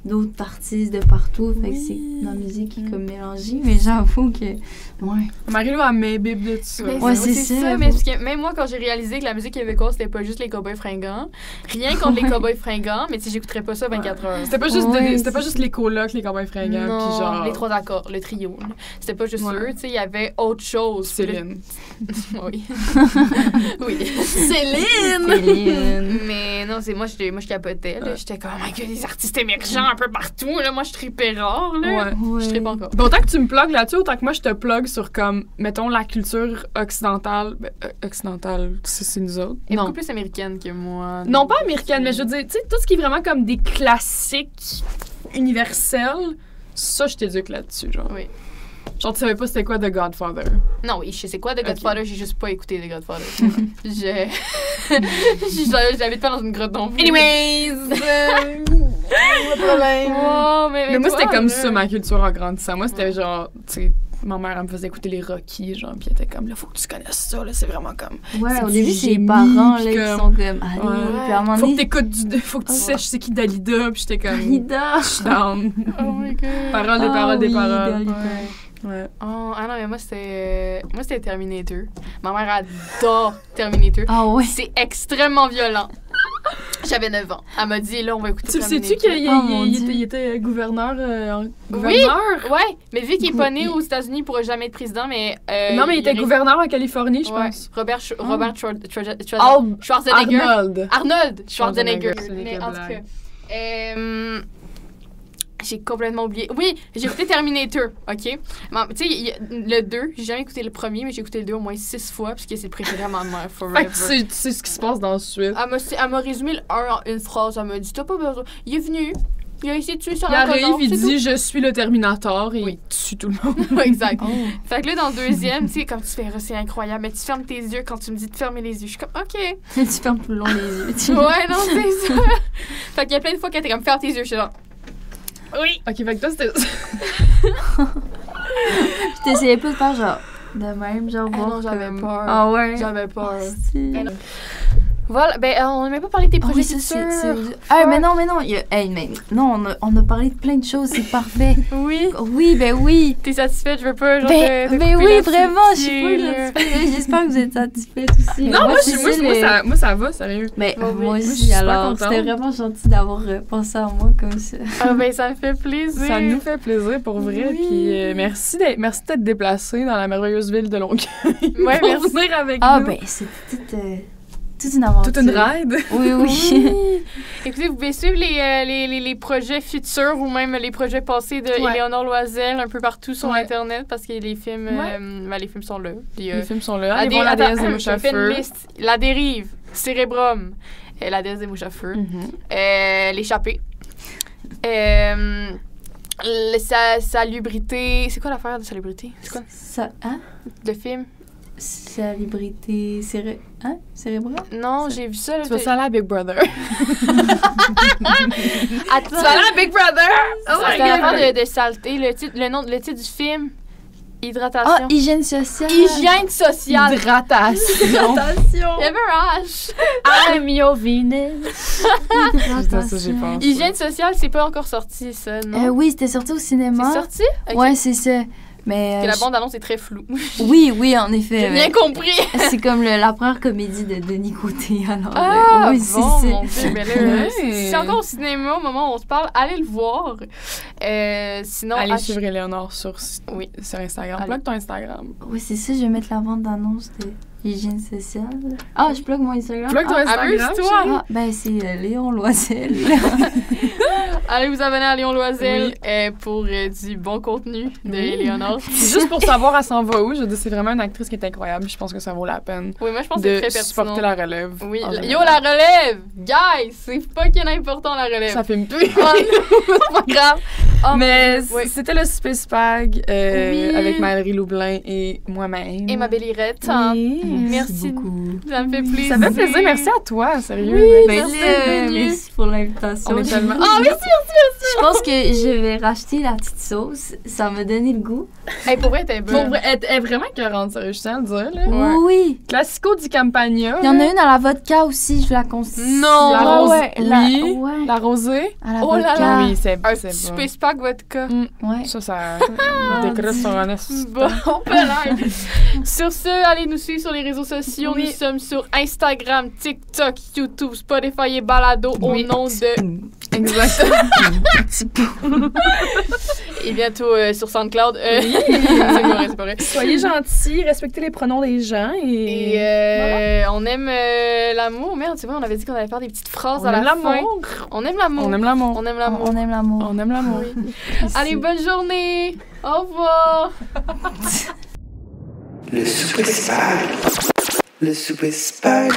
S4: d'autres artistes de partout, fait que c'est la musique qui est comme mélangée, mais j'avoue que, ouais.
S3: Marie-Lou a mes bibles de tout ça.
S2: Mais
S4: Ouais, c'est ça,
S2: mais
S4: faut-
S2: parce que même moi, quand j'ai réalisé que la musique québécoise, c'était pas juste les cowboys fringants, rien contre les cowboys fringants, mais tu sais, j'écouterais pas ça 24 heures.
S3: C'était pas juste,
S4: Ouais,
S3: c'était pas
S4: c'est-
S3: juste les colocs, les cowboys fringants,
S2: Non,
S3: puis genre...
S2: les trois accords, le trio. là. C'était pas juste
S3: Ouais.
S2: eux, tu sais, il y avait autre chose. Puis là-
S3: Céline.
S2: Oui. oui. Céline!
S4: Céline.
S2: Mais non, c'est moi, je capotais. Là. J'étais comme, oh my god, des artistes émergents un peu partout. Là. Moi, je tripais rare. Là.
S3: Ouais.
S2: Je trippe encore.
S3: Bon, autant que tu me plugues là-dessus, autant que moi je te plug sur comme, mettons, la culture occidentale. Ben, occidentale, c'est nous autres.
S2: Elle est
S3: Non.
S2: beaucoup plus américaine que moi.
S3: Non, pas américaine, mais je veux dire, tu sais, tout ce qui est vraiment comme des classiques universels, ça, je t'éduque là-dessus, genre.
S2: Oui.
S3: Genre, tu savais pas c'était quoi The Godfather.
S2: Non, oui, je sais quoi, The
S3: Ok.
S2: Godfather, j'ai juste pas écouté The Godfather. J'habite pas dans une grotte non plus.
S3: Anyways! Pas de problème.
S2: Oh, mais
S3: Mais moi,
S2: toi,
S3: c'était comme
S2: là.
S3: ça, ma culture en grandissant. Moi, c'était genre, tu sais, ma mère, elle me faisait écouter les Rocky, genre, puis elle était comme, là, faut que tu connaisses ça, là, c'est vraiment comme...
S4: Ouais,
S3: c'est
S4: au
S3: du
S4: début, c'est les
S3: génie,
S4: parents, là,
S3: puis
S4: qui
S3: comme-
S4: sont comme, allez,
S3: Ouais.
S4: puis à un moment
S3: Faut que
S4: donné,
S3: t'écoutes faut que tu sèches c'est qui Dalida, puis j'étais comme...
S4: Dalida.
S3: Je suis down.
S2: Oh my god.
S3: Paroles, des
S4: Ah
S3: paroles, des
S4: oui,
S3: paroles.
S4: Dalida.
S3: Ouais.
S2: Oh, ah non, mais moi, c'était Terminator. Ma mère adore Terminator.
S4: Ah ouais.
S2: C'est extrêmement violent. J'avais 9 ans. Elle m'a dit, là, on va écouter
S3: Tu le sais-tu
S2: Terminator.
S4: Oh, mon Dieu.
S3: qu'il était gouverneur?
S2: Oui,
S3: gouverneur?
S2: ouais, mais vu qu'il est pas né aux États-Unis, il pourra jamais être président, mais...
S3: Non, mais il était
S2: reste-
S3: gouverneur en Californie, je
S2: Ouais,
S3: pense.
S2: Robert
S3: Al-
S2: Schwarzenegger.
S3: Arnold.
S2: Arnold Schwarzenegger.
S3: Schwarzenegger,
S2: Mais
S3: quelle
S2: en tout cas,
S3: blague.
S2: j'ai complètement oublié. Oui, j'ai écouté Terminator, OK? Bon, tu sais, le 2, j'ai jamais écouté le premier, mais j'ai écouté le 2 au moins 6 fois, parce que c'est le préféré à ma mère,
S3: Fait
S2: forever.
S3: que tu sais ce qui se passe dans la suite.
S2: Elle m'a résumé le 1 en une phrase. Elle m'a dit, t'as pas besoin. Il est venu, il a essayé de tuer sur
S3: Il
S2: un
S3: arrive,
S2: connard,
S3: il
S2: c'est
S3: dit « Je suis le Terminator » et
S2: Oui.
S3: il tue tout le monde.
S2: tout. Exact.
S4: Oh.
S2: Fait que là, dans le deuxième, tu sais, comme tu fais, c'est incroyable, mais tu fermes tes yeux quand tu me dis de fermer les yeux. Je suis comme, OK.
S4: Tu fermes tout le long les yeux.
S2: Ouais, non, c'est ça. Fait qu'il y a plein de fois qu'elle était comme, ferme tes yeux. Je suis genre, oui.
S3: Ok, fait que toi, c'était...
S4: Puis t'essayais pas de faire genre de même, genre voir
S2: non, j'avais
S4: comme-
S2: peur.
S4: Ah ouais.
S2: J'avais peur.
S4: Si.
S2: Eh non. Voilà, ben, on n'a même pas parlé de tes
S4: Ah
S2: projets
S4: oui, ça,
S2: futurs.
S4: Ah, mais non, hey, mais non, on a parlé de plein de choses, c'est parfait.
S2: Oui.
S4: Oui, ben oui.
S2: T'es satisfaite? Je veux pas, genre,
S4: Ben,
S2: te
S4: ben
S2: couper
S4: oui,
S2: la
S4: vraiment, je suis
S2: pitié,
S4: pas
S2: là.
S4: satisfaite. J'espère que vous êtes satisfaite aussi.
S3: Non, moi,
S4: c'est
S3: moi,
S4: ça,
S3: moi, ça va, sérieux.
S4: Mais
S2: Bon, oui.
S4: moi
S3: je suis
S4: aussi,
S3: super
S4: alors,
S3: contente.
S4: c'était vraiment gentil d'avoir pensé à moi comme ça.
S2: Ah, ben, ça me fait plaisir.
S3: Ça nous fait plaisir, pour vrai.
S2: Oui.
S3: Puis merci d'être déplacé dans la merveilleuse ville de Longueuil.
S2: Ouais,
S3: pour
S2: merci.
S3: venir avec
S4: Ah,
S3: nous.
S4: ben, c'était toute une aventure.
S3: Toute une ride.
S4: Oui, oui.
S2: Écoutez, vous pouvez suivre les projets futurs ou même les projets passés de
S3: Ouais.
S2: Éléonore Loisel un peu partout sur
S3: Ouais.
S2: Internet parce que les films,
S3: Ouais.
S2: les films sont là. Puis,
S3: Les films sont là.
S2: la
S3: Allez
S2: dé-
S3: voir la
S2: attends,
S3: déesse des mouches à
S2: je fais une
S3: feu.
S2: liste. La dérive, Cérébrum, la déesse des mouches à feu, l'échappée, salubrité. C'est quoi l'affaire de salubrité? C'est quoi
S4: Ça, hein?
S2: le film?
S4: Salubrité cérébrale?
S2: Non,
S3: Ça-
S2: j'ai vu ça. Là,
S3: Tu vas ça aller à Big Brother.
S2: Attends,
S3: Tu vas aller à Big Brother! Oh my
S2: c'était l'affaire
S3: God!
S2: de saleté. Le titre du film,
S4: Ah,
S2: Hydratation.
S4: hygiène sociale.
S2: Hygiène sociale.
S3: Hydratation.
S2: Il y avait un H.
S4: I'm your Venus.
S3: Putain, ça, j'ai pensé.
S2: Hygiène sociale, c'est pas encore sorti, ça, non?
S4: Oui, c'était sorti au cinéma.
S2: C'est sorti? Ok.
S4: Ouais, c'est ça. Mais
S2: Parce que la bande-annonce est très floue.
S4: oui, en effet.
S2: J'ai
S4: mais
S2: bien compris.
S4: c'est comme la première comédie de Denis Côté. Alors,
S2: Ah,
S4: oui,
S2: bon,
S4: c'est
S2: mon Dieu, mais là,
S3: Ouais.
S2: c'est encore au cinéma au moment où on se parle. Allez le voir. Sinon,
S3: Allez suivre Éléonore sur
S2: Oui.
S3: Instagram.
S2: Allez.
S3: Plug ton Instagram.
S4: Oui, c'est ça. Je vais mettre la bande d'annonce de hygiène sociale. Ah, je plug mon Instagram.
S3: Plug ton
S4: Ah,
S3: Instagram.
S2: amuse-toi.
S3: chérie.
S4: ah, ben c'est Léon Loisel.
S2: Allez vous abonner à Léon Loisel
S3: Oui.
S2: pour du bon contenu de
S3: Oui.
S2: Éléonore.
S3: C'est juste pour savoir elle s'en va où. Je veux dire, c'est vraiment une actrice qui est incroyable. Je pense que ça vaut la peine
S2: Oui, moi, je pense que c'est
S3: de
S2: très pertinent.
S3: supporter la relève.
S2: Oui,
S3: en
S2: yo,
S3: général.
S2: la relève! Guys, c'est fucking important, la relève.
S3: Ça filme plus.
S2: Oh, c'est pas grave. Oh,
S3: Mais
S2: oui.
S3: c'était le Space Pag
S2: Oui.
S3: avec Maëlie Loublin et moi-même.
S2: Et ma belle Irette. hein.
S3: Oui.
S2: Merci.
S4: beaucoup.
S2: Ça me fait plaisir.
S3: Ça fait plaisir. Merci à toi, sérieux.
S2: Oui,
S3: Merci.
S4: Ben,
S2: merci
S4: là,
S2: d'être venu.
S4: merci pour l'invitation.
S3: On est tellement...
S2: Ah, merci,
S4: Je pense que je vais racheter la petite sauce. Ça m'a donné le goût.
S2: Hey, pour vrai, t'es
S3: Pour
S2: bonne.
S3: vrai, elle est vraiment écœurante, sérieux, je tiens à le dire. Là.
S2: Ouais.
S4: Oui.
S3: Classico di Campagna.
S4: Il y en a une à la vodka aussi, je la conseille.
S2: Non.
S3: La
S4: Ah
S3: rose.
S4: ouais,
S3: Oui.
S4: ouais.
S3: La rosée.
S4: À la
S2: Oh là
S4: vodka.
S2: là.
S3: Oui, c'est
S2: Un
S3: c'est
S2: petit
S3: bon.
S2: space pack vodka.
S4: Ouais.
S3: Ça décroche sur un esti.
S2: Bon, peut-être. Sur ce, allez nous suivre sur les réseaux sociaux.
S3: Oui.
S2: Nous sommes sur Instagram, TikTok, YouTube, Spotify et Balado
S3: Oui.
S2: au nom de...
S3: Exactement.
S2: Et bientôt sur SoundCloud. C'est pas vrai.
S3: Soyez gentils, respectez les pronoms des gens
S2: Et
S3: et...
S2: on aime l'amour. Merde, c'est vrai, on avait dit qu'on allait faire des petites phrases
S3: On
S2: à
S3: aime
S2: la fin.
S3: l'amour.
S2: On aime l'amour.
S3: On aime l'amour.
S2: On aime l'amour.
S4: On aime l'amour.
S3: On aime l'amour.
S2: Oui. Allez, bonne journée. Au revoir.
S1: Le souper spag. Le souper spag.